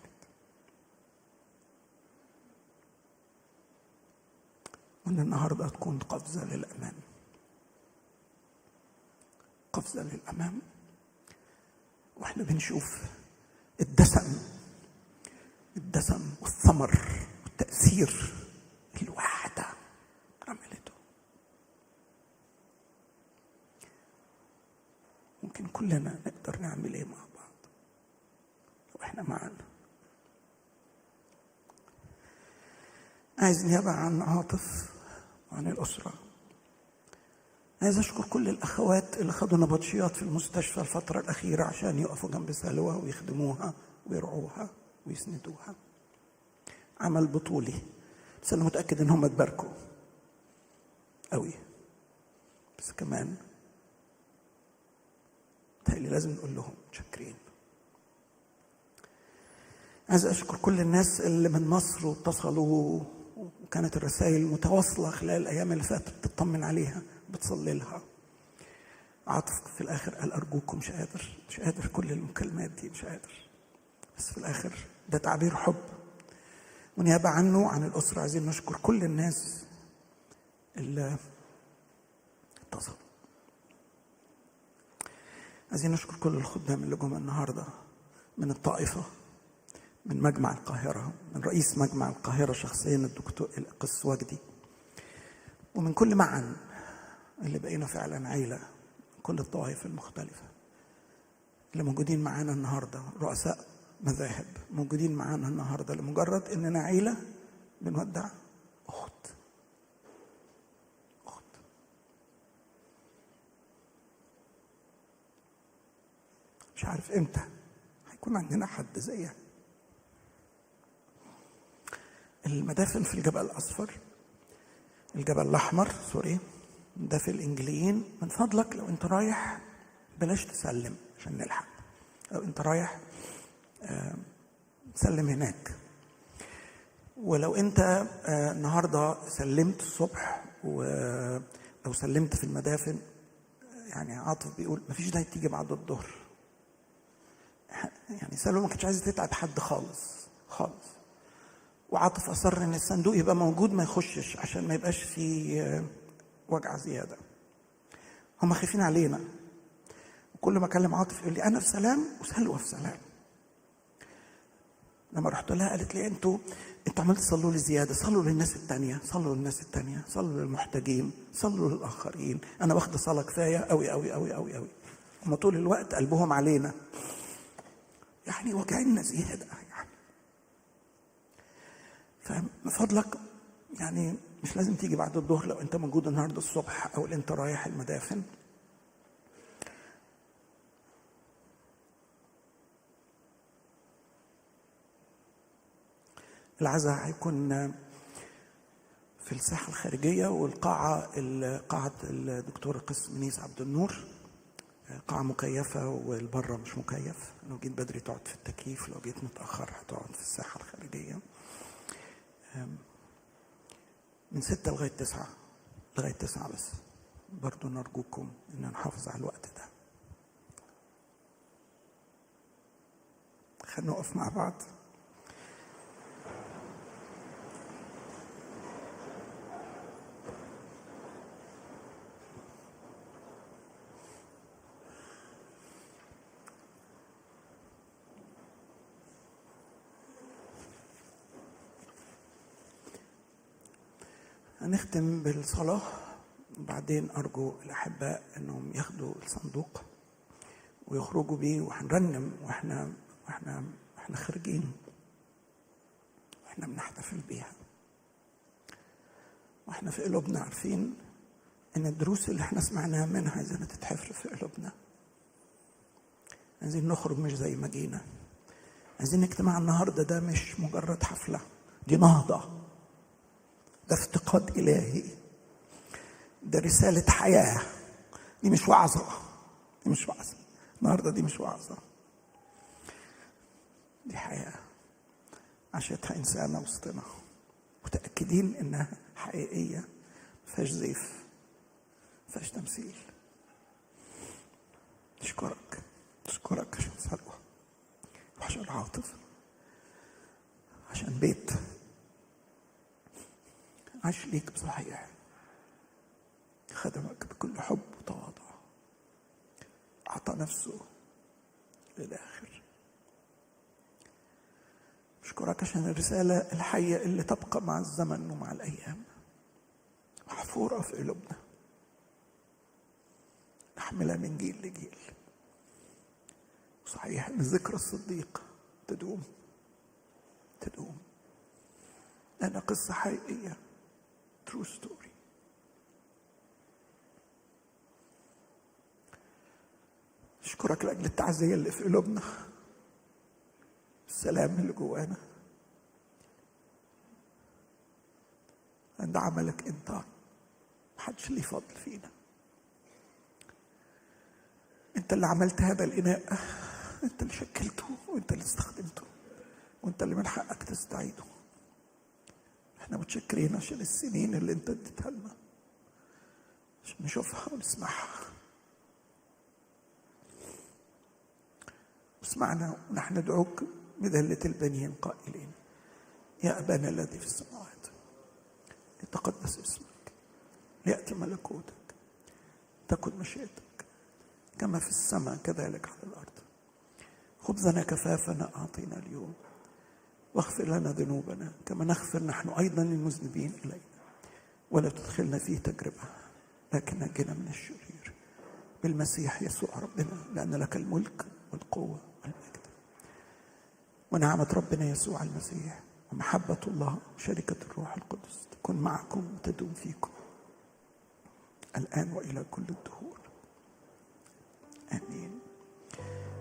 وإن النهاردة تكون قفزة للأمام، قفزة للأمام، وإحنا بنشوف الدسم والثمر والتأثير الواحدة عملته. ممكن كلنا نقدر نعمل ايه مع بعض لو احنا معانا. عايز نيابة عن عاطف وعن الأسرة، عايز أشكر كل الأخوات اللي خدوا نبطشيات في المستشفى الفترة الأخيرة عشان يقفوا جنب سلوى ويخدموها ويرعوها ويسندوها. عمل بطولي، بس أنا متأكد إن هم اتباركوا قوي، بس كمان تهيألي لازم نقول لهم متشكرين. عايز أشكر كل الناس اللي من مصر واتصلوا، وكانت الرسائل متواصلة خلال الأيام اللي فاتت تطمن عليها، بتصلي لها. عاطف في الآخر قال أرجوكم، مش قادر كل المكالمات دي، مش قادر، بس في الآخر ده تعبير حب. ونيابة عنه عن الأسرة عايزين نشكر كل الناس اللي اتصلوا. عايزين نشكر كل الخدام اللي جم النهارده من الطائفة، من مجمع القاهرة، من رئيس مجمع القاهرة شخصيا الدكتور القس وجدي، ومن كل معا اللي بقينا فعلا عيلة، كل الطوائف المختلفة اللي موجودين معانا النهارده، رؤساء مذاهب موجودين معانا النهارده، لمجرد اننا عيلة بنودع أخت. مش عارف امتى هيكون عندنا حد زيها. المدافن في الجبل الأصفر، الجبل الأحمر سوري، ده في الإنجليين. من فضلك لو أنت رايح بلاش تسلم عشان نلحق، لو أنت رايح سلم هناك. ولو أنت النهاردة سلمت الصبح أو سلمت في المدافن، يعني عاطف بيقول مفيش داعي تيجي بعد الظهر. يعني سلوى ما كانتش عايزة تتعب حد خالص. وعاطف أصر إن الصندوق يبقى موجود ما يخشش عشان ما يبقاش فيه وجع زيادة. هم خايفين علينا، وكل ما أكلم عاطف يقول لي أنا في سلام وسلوى في سلام. لما رحت لها قالت لي أنتوا عمالين تصلوا لي زيادة، صلوا للناس التانية، صلوا للمحتاجين، صلوا للآخرين. أنا واخدة صلاة كفاية أوي أوي أوي أوي أوي. هم طول الوقت قلبهم علينا، يعني واجعيننا زيادة يعني. فمن فضلك يعني مش لازم تيجي بعد الظهر لو انت موجود النهارده الصبح او انت رايح المدافن. العزاء هيكون في الساحة الخارجية، والقاعة قاعة الدكتور قس منيس عبد النور، قاعة مكيفة والبرة مش مكيف. لو جيت بدري تقعد في التكييف، لو جيت متأخر هتقعد في الساحة الخارجية. من 6 لغاية 9 بس. برضو نرجوكم ان نحافظ على الوقت ده. خلينا نقف مع بعض. هنختم بالصلاة، وبعدين أرجو الأحباء أنهم ياخدوا الصندوق ويخرجوا بيه، وهنرنم وإحنا خارجين، وإحنا بنحتفل بيها، وإحنا في قلوبنا عارفين إن الدروس اللي إحنا سمعناها منها عايزين تتحفر في قلوبنا. عايزين نخرج مش زي ما جينا. عايزين اجتماع النهارده ده مش مجرد حفلة، دي نهضة، ده افتقاد إلهي، ده رسالة حياة. دي مش وعظة، النهارده دي مش وعظة، دي حياة عاشتها إنسانة وسطنا، متأكدين إنها حقيقية، مفيهاش زيف، مفيهاش تمثيل. أشكرك عشان سلوى، وعشان عاطف، عشان بيت عاش ليك بصحيح، خدمك بكل حب وتواضع، أعطى نفسه للآخر. أشكرك عشان الرسالة الحية اللي تبقى مع الزمن ومع الأيام، محفورة في قلوبنا، نحملها من جيل لجيل. صحيح ان ذكرى الصديق تدوم، لأنها قصة حقيقية، true story. أشكرك لأجل التعزية اللي في قلوبنا، السلام اللي جوانا عند عملك أنت. محدش ليه فضل فينا، أنت اللي عملت هذا الإناء، أنت اللي شكلته، وأنت اللي استخدمته، وأنت اللي من حقك تستعيده. احنا متشكرين عشان السنين اللي انت اديتها لنا عشان نشوفها ونسمعها. اسمعنا ونحن ندعوك بذلة البنين قائلين: يا أبانا الذي في السماوات، يتقدس اسمك، ليأتي ملكوتك، تكن مشيئتك كما في السماء كذلك على الأرض. خبزنا كفافنا أعطينا اليوم، واغفر لنا ذنوبنا كما نغفر نحن أيضا للمذنبين إلينا، ولا تدخلنا في تجربة لكن نجنا من الشرير، بالمسيح يسوع ربنا، لأن لك الملك والقوة والمجد. ونعمة ربنا يسوع المسيح ومحبة الله وشركة الروح القدس تكون معكم وتدوم فيكم الآن وإلى كل الدهور. آمين.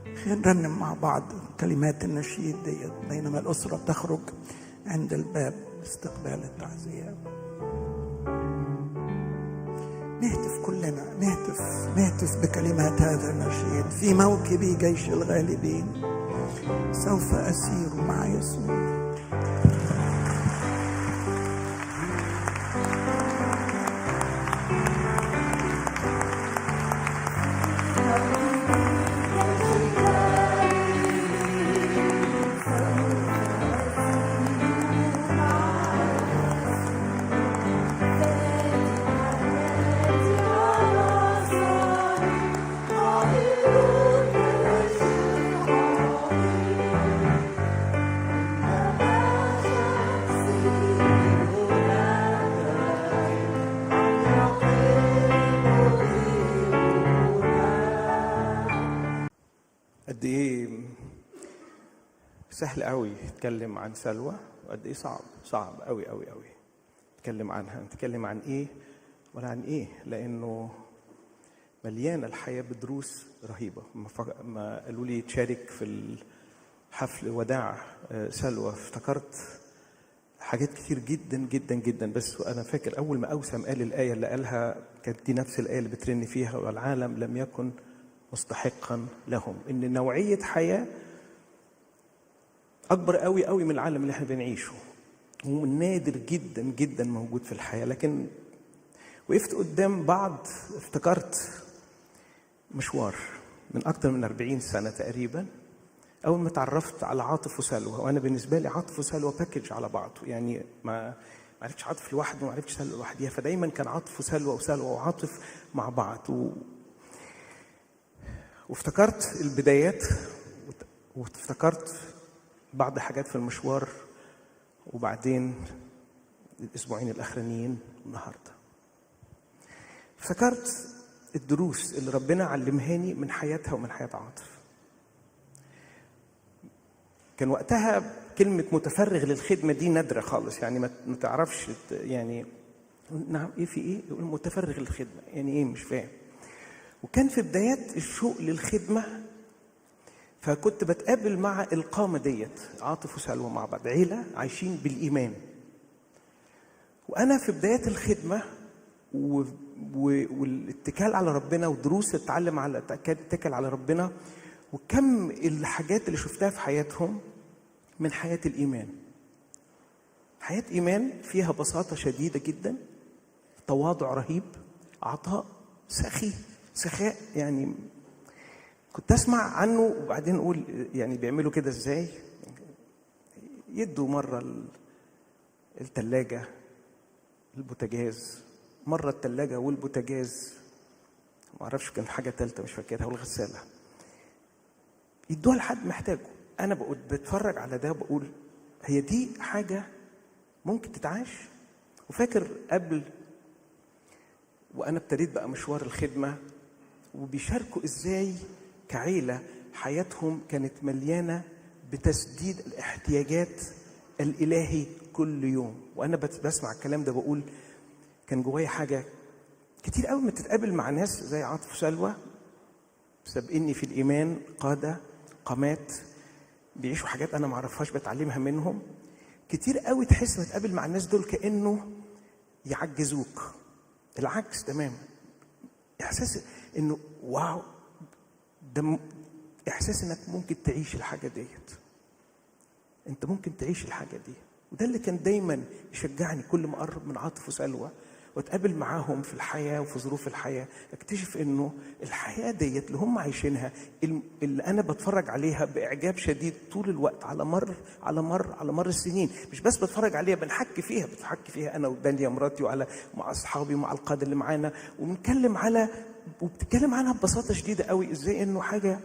خلينا نرنم مع بعض كلمات النشيد ديت بينما الأسرة بتخرج عند الباب لاستقبال التعزية. نهتف كلنا، نهتف بكلمات هذا النشيد: في موكب جيش الغالبين سوف أسير مع يسوع. قد ايه سهل قوي يتكلم عن سلوى، وقد ايه صعب قوي قوي قوي نتكلم عنها. نتكلم عن ايه ولا عن ايه؟ لانه مليانه الحياه بدروس رهيبه. ما قالوا لي تشارك في الحفل وداع سلوى، افتكرت حاجات كتير جدا جدا جدا. بس انا فاكر اول ما اوسم قال الايه اللي قالها، كانت دي نفس الايه اللي بترن فيها والعالم لم يكن مستحقا لهم. ان نوعيه حياه اكبر قوي قوي من العالم اللي احنا بنعيشه، ونادر جدا جدا موجود في الحياه. لكن وقفت قدام بعض، افتكرت مشوار من اكتر من 40 سنه تقريبا، اول ما تعرفت على عاطف وسلوى. وانا بالنسبه لي عاطف وسلوى باكج على بعضه، يعني ما عرفتش عاطف لوحده وما عرفتش سلوى لوحديها، فدايما كان عاطف وسلوى وسلوى وعاطف مع بعض. وافتكرت البدايات، وافتكرت بعض حاجات في المشوار، وبعدين الاسبوعين الاخرانيين النهارده افتكرت الدروس اللي ربنا علمهاني من حياتها ومن حياه عاطف. كان وقتها كلمة متفرغ للخدمة دي نادرة خالص، يعني ما تعرفش يعني نعم ايه في ايه، يقول متفرغ للخدمة يعني ايه، مش فاهم. وكان في بدايات الشوق للخدمة، فكنت بتقابل مع القامة ديت، عاطف وسلوى مع بعض، عيلة عايشين بالإيمان. وأنا في بدايات الخدمة والاتكال على ربنا، ودروس اتعلم على اتكل على ربنا، وكم الحاجات اللي شفتها في حياتهم من حياة الإيمان. حياة إيمان فيها بساطة شديدة جدا، تواضع رهيب، عطاء سخاء. يعني كنت أسمع عنه وبعدين أقول يعني بيعملوا كده إزاي؟ يدوا مرة التلاجة البوتاجاز، مرة التلاجة والبوتاجاز، ما أعرفش كان حاجة تالتة مش فاكرها، والغسالة، يدوها لحد محتاجه. انا بقول بتفرج على ده بقول هي دي حاجه ممكن تتعاش. وفاكر قبل وانا ابتديت بقى مشوار الخدمه، وبيشاركوا ازاي كعيله حياتهم كانت مليانه بتسديد الاحتياجات الالهي كل يوم. وانا بسمع الكلام ده بقول كان جوايا حاجه كتير قوي. ما تتقابل مع ناس زي عاطف وسلوى سابقني في الايمان، قاده قامات بيعيشوا حاجات انا ما اعرفهاش بتعلمها منهم. كتير قوي تحس ما تقابل مع الناس دول كانه يعجزوك، العكس تماما. احساس انه واو، ده احساس انك ممكن تعيش الحاجه ديت، انت ممكن تعيش الحاجه دي. وده اللي كان دايما يشجعني كل ما اقرب من عاطف وسلوى واتقابل معاهم في الحياه وفي ظروف الحياه، اكتشف انه الحياه ديت اللي هم عايشينها، اللي انا بتفرج عليها باعجاب شديد طول الوقت، على مر السنين. مش بس بتفرج عليها، بنحكي فيها انا وداليا مراتي، وعلى مع اصحابي ومع القاده اللي معانا، وبتتكلم عنها ببساطه شديده قوي، ازاي انه حاجه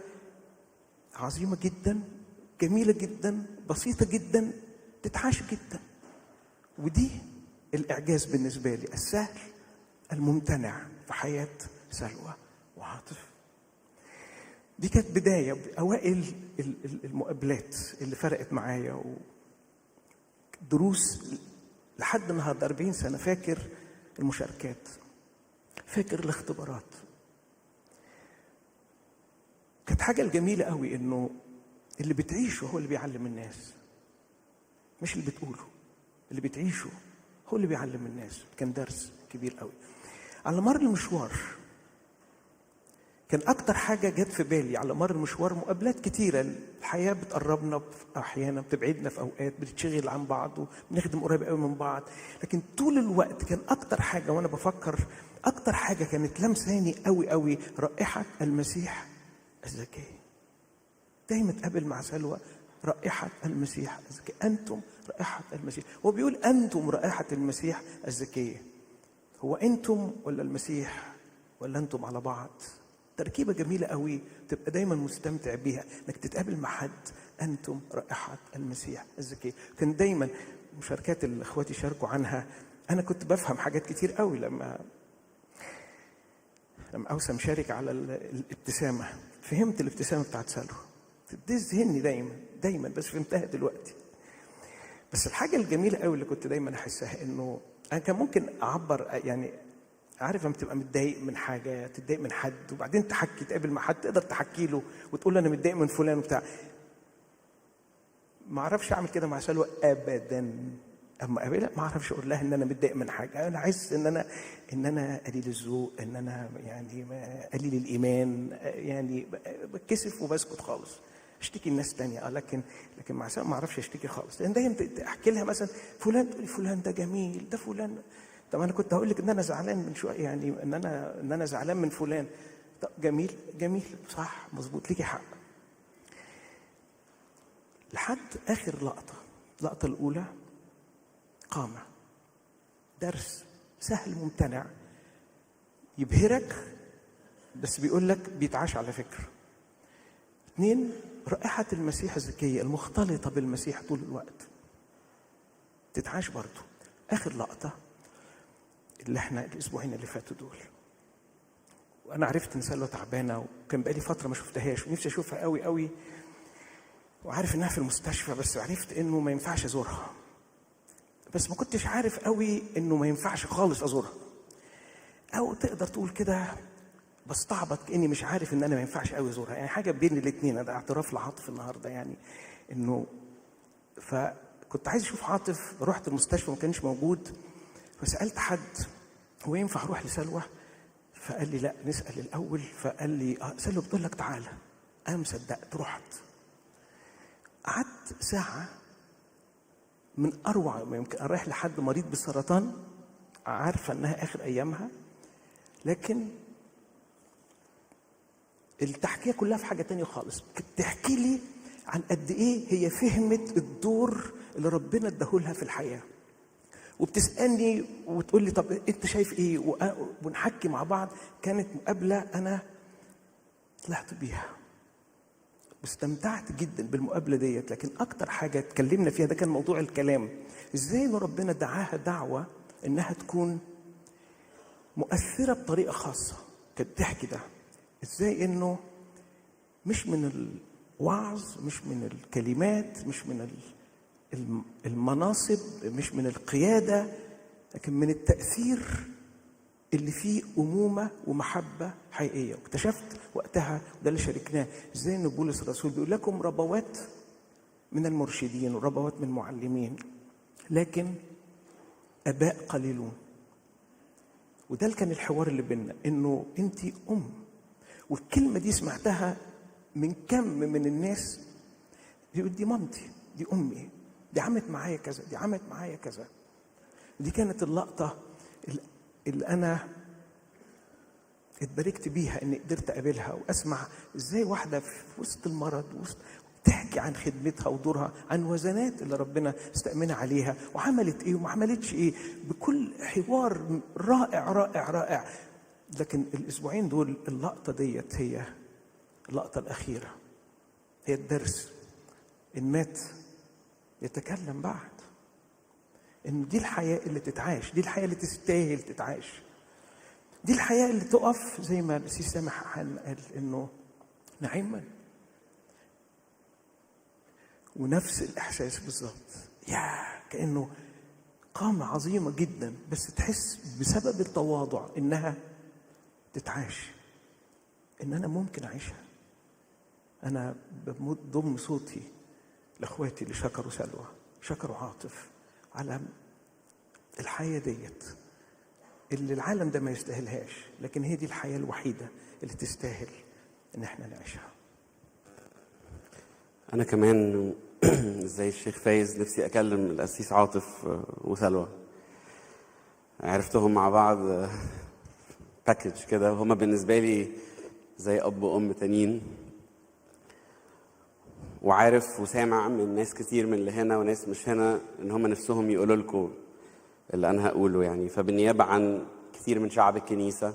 عظيمه جدا، جميله جدا، بسيطه جدا، تتعاش جدا. ودي الإعجاز بالنسبة لي، السهل الممتنع في حياة سلوى وعاطف. دي كانت بداية أوائل المقابلات اللي فرقت معايا، ودروس لحد النهارده 40 سنة. فاكر المشاركات، فاكر الاختبارات. كانت حاجة الجميلة قوي إنه اللي بتعيشه هو اللي بيعلم الناس، مش اللي بتقوله. اللي بتعيشه هو اللي بيعلم الناس. كان درس كبير قوي على مر المشوار. كان اكتر حاجه جت في بالي على مر المشوار مقابلات كتيره. الحياه بتقربنا احيانا، بتبعدنا في اوقات، بنتشغل عن بعض وبنخدم قريب قوي من بعض. لكن طول الوقت كان اكتر حاجه وانا بفكر، اكتر حاجه كانت لمساني قوي قوي رائحه المسيح الزكيه. دايما اتقابل مع سلوى، رائحة المسيح الزكية، أنتم رائحة المسيح. هو بيقول أنتم رائحة المسيح الزكية. هو أنتم ولا المسيح ولا أنتم على بعض؟ تركيبة جميلة قوي تبقى دايما مستمتع بيها، انك تتقابل مع حد أنتم رائحة المسيح الزكية. كان دايما مشاركات اللي اخواتي شاركوا عنها، أنا كنت بفهم حاجات كتير قوي لما أوسم شارك على الابتسامة. فهمت الابتسامة بتاعت سلوى، تذهلني دايما بس فهمتها دلوقتي. بس الحاجة الجميلة قوي اللي كنت دايما أحسها إنه أنا كان ممكن أعبر، يعني عارف لما تبقى متضايق من حاجة، تتضايق من حد وبعدين تقابل مع حد تقدر تحكي له وتقول له أنا متضايق من فلان وبتاع. ما أعرفش أعمل كده مع سلوى أبدا. اما اقابلها ما اعرفش اقول لها ان انا متضايق من حاجه. انا عايز ان انا قليل الذوق، ان انا يعني قليل الايمان، يعني بتكسف وبسكت خالص. اشتكي الناس تانية لكن مع سلوى ما اعرفش اشتكي خالص، لان دايما احكي لها مثلا فلان، تقولي فلان ده جميل، ده فلان. طب انا كنت هقول لك ان انا زعلان من شويه، يعني ان انا زعلان من فلان. طب جميل صح مظبوط، ليكي حق. لحد اخر اللقطه الاولى قامة، درس سهل ممتنع يبهرك، بس بيقول لك بيتعاش على فكرة. 2، رائحة المسيح الزكية المختلطة بالمسيح طول الوقت تتعاش برضو. آخر لقطة اللي احنا الأسبوعين اللي فاتوا دول، وأنا عرفت إن سلوى تعبانة، وكان بقالي فترة ما شفتهاش ونفسي أشوفها قوي قوي، وعارف إنها في المستشفى، بس عرفت إنه ما ينفعش أزورها، بس ما كنتش عارف قوي إنه ما ينفعش خالص أزورها، أو تقدر تقول كده بستعبط كأني مش عارف إن أنا ما ينفعش قوي أزورها، يعني حاجة بين الاتنين. ده اعتراف لعاطف النهاردة، يعني إنه فكنت عايز أشوف عاطف، رحت المستشفى ما كانش موجود، فسألت حد هو ينفع أروح لسلوى؟ فقال لي لا نسأل الأول. فقال لي سلوى بتقول لك تعالى. أنا صدقت، رحت قعدت ساعة من أروع ما يمكن. رايح لحد مريض بالسرطان، عارفة إنها آخر أيامها، لكن التحكية كلها في حاجة تانية خالص. بتحكي لي عن قد إيه هي فهمت الدور اللي ربنا اداهولها في الحياة، وبتسألني وتقول لي طب أنت شايف إيه، ونحكي مع بعض. كانت مقابلة أنا طلعت بيها، واستمتعت جدا بالمقابلة ديت. لكن أكتر حاجة اتكلمنا فيها ده كان موضوع الكلام، إزاي إن ربنا دعاها دعوة إنها تكون مؤثرة بطريقة خاصة. كانت تحكي ده إزاي إنه مش من الوعظ، مش من الكلمات، مش من المناصب، مش من القيادة، لكن من التأثير اللي فيه أمومة ومحبة حقيقية. واكتشفت وقتها، وده اللي شاركناه، إزاي إن بولس الرسول بيقول لكم ربوات من المرشدين وربوات من المعلمين، لكن آباء قليلون. وده اللي كان الحوار اللي بيننا، إنه أنت والكلمة دي سمعتها من كم من الناس بيقول دي مامتي، دي أمي، دي عملت معايا كذا، دي عملت معايا كذا. دي كانت اللقطة اللي أنا اتباركت بيها، إني قدرت أقابلها وأسمع إزاي واحدة في وسط المرض تحكي عن خدمتها ودورها، عن وزنات اللي ربنا استأمنها عليها، وعملت إيه وما عملتش إيه، بكل حوار رائع رائع رائع. لكن الأسبوعين دول اللقطة ديت هي اللقطة الأخيرة، هي الدرس. إن مات يتكلم بعد، إن دي الحياة اللي تتعاش، دي الحياة اللي تستاهل تتعاش، دي الحياة اللي تقف زي ما السيد سامح قال إنه نعيما. ونفس الإحساس بالظبط، كأنه قامة عظيمة جدا، بس تحس بسبب التواضع إنها تتعاش، إن أنا ممكن أعيشها. أنا بضم صوتي لأخواتي اللي شكروا سلوى، شكروا عاطف على الحياة ديت اللي العالم ده ما يستاهلهاش، لكن هي دي الحياة الوحيدة اللي تستاهل إن احنا نعيشها. أنا كمان زي الشيخ فايز نفسي أكلم القسيس عاطف وسلوى. عرفتهم مع بعض باكج كده، وهما بالنسبة لي زي أب وأم تانيين، وعارف وسامع من ناس كتير من اللي هنا وناس مش هنا إن هما نفسهم يقولوا لكم اللي أنا هقوله. يعني فبالنيابة عن كتير من شعب الكنيسة،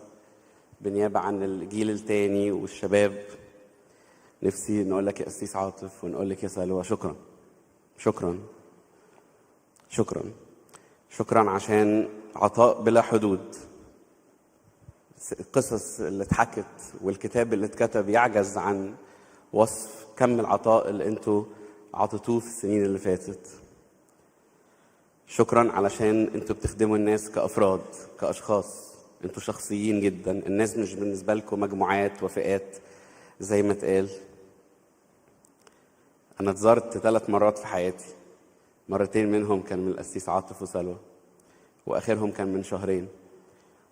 بالنيابة عن الجيل التاني والشباب، نفسي نقول لك يا قسيس عاطف ونقول لك يا سلوى شكرا شكرا شكرا شكرا، عشان عطاء بلا حدود. القصص اللي اتحكت والكتاب اللي اتكتب يعجز عن وصف كم العطاء اللي انتوا عطيتوه في السنين اللي فاتت. شكرا علشان انتوا بتخدموا الناس كأفراد، كأشخاص، انتوا شخصيين جدا. الناس مش بالنسبة لكم مجموعات وفئات زي ما اتقال. انا اتزرت 3 مرات في حياتي، مرتين منهم كان من القسيس عاطف وسلوى، واخرهم كان من شهرين،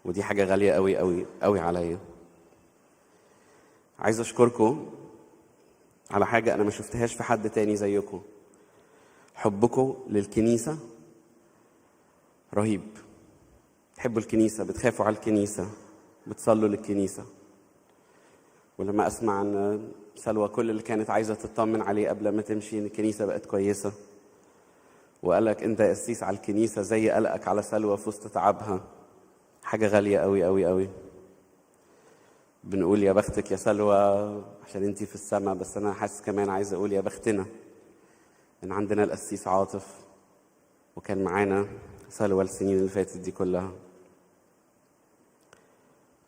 ودي حاجه غاليه قوي قوي قوي عليا. عايز اشكركم على حاجه انا ما شفتهاش في حد تاني زيكم. حبكم للكنيسه رهيب. بتحبوا الكنيسه، بتخافوا على الكنيسه، بتصلوا للكنيسه. ولما اسمع عن سلوى كل اللي كانت عايزه تطمن عليه قبل ما تمشي ان الكنيسه بقت كويسه، وقالك انت يا قسيس على الكنيسه زي قلقك على سلوى في وسط تعبها، حاجه غاليه قوي قوي قوي. بنقول يا بختك يا سلوى عشان انتي في السماء، بس انا حاسس كمان عايز اقول يا بختنا ان عندنا القسيس عاطف وكان معانا سلوى السنين اللي فاتت دي كلها.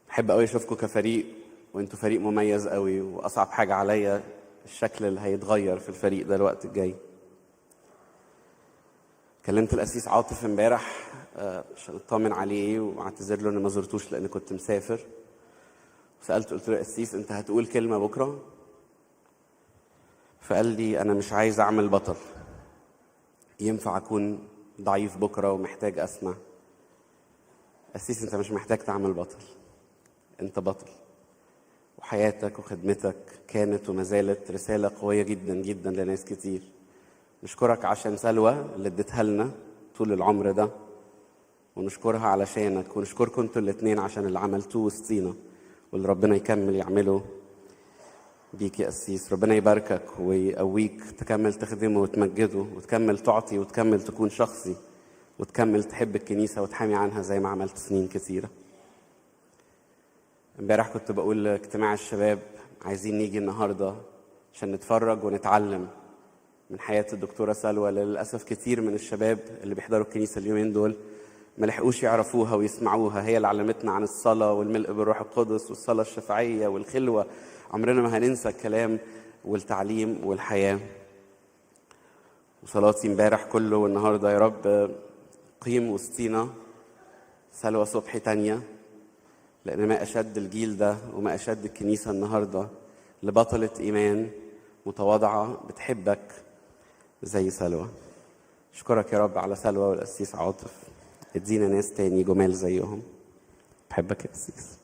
بحب قوي اشوفكم كفريق، وانتوا فريق مميز قوي، واصعب حاجه عليا الشكل اللي هيتغير في الفريق ده الوقت الجاي. كلمت القسيس عاطف امبارح عشان اطمن عليه واعتذر له اني ما زرتوش لان كنت مسافر. سالته قلت له يا قسيس انت هتقول كلمه بكره؟ فقال لي انا مش عايز اعمل بطل، ينفع اكون ضعيف بكره ومحتاج اسمع. قسيس انت مش محتاج تعمل بطل، انت بطل، وحياتك وخدمتك كانت وما زالت رساله قويه جدا جدا لناس كتير. نشكرك عشان سلوى اللي اديتها لنا طول العمر ده، ونشكرها علشانك، ونشكركم انتوا الاتنين عشان اللي عملتوه وسطينا، واللي ربنا يكمل يعمله بيك يا قسيس. ربنا يباركك ويقويك تكمل تخدمه وتمجده، وتكمل تعطي، وتكمل تكون شخصي، وتكمل تحب الكنيسة وتحامي عنها زي ما عملت سنين كثيرة. امبارح كنت بقول اجتماع الشباب عايزين نيجي النهاردة عشان نتفرج ونتعلم من حياة الدكتورة سلوى. للأسف كتير من الشباب اللي بيحضروا الكنيسة اليومين دول ما لحقوش يعرفوها ويسمعوها. هي اللي علمتنا عن الصلاة والملء بالروح القدس والصلاة الشفاعية والخلوة. عمرنا ما هننسى الكلام والتعليم والحياة. وصلاتي امبارح كله والنهارده يا رب قيم وسطينا سلوى صبحي تانية، لأن ما أشد الجيل ده وما أشد الكنيسة النهارده لبطلة إيمان متواضعة بتحبك زي سلوى. أشكرك يا رب على سلوى والقسيس عاطف، ادينا ناس تاني جمال زيهم. بحبك يا قسيس.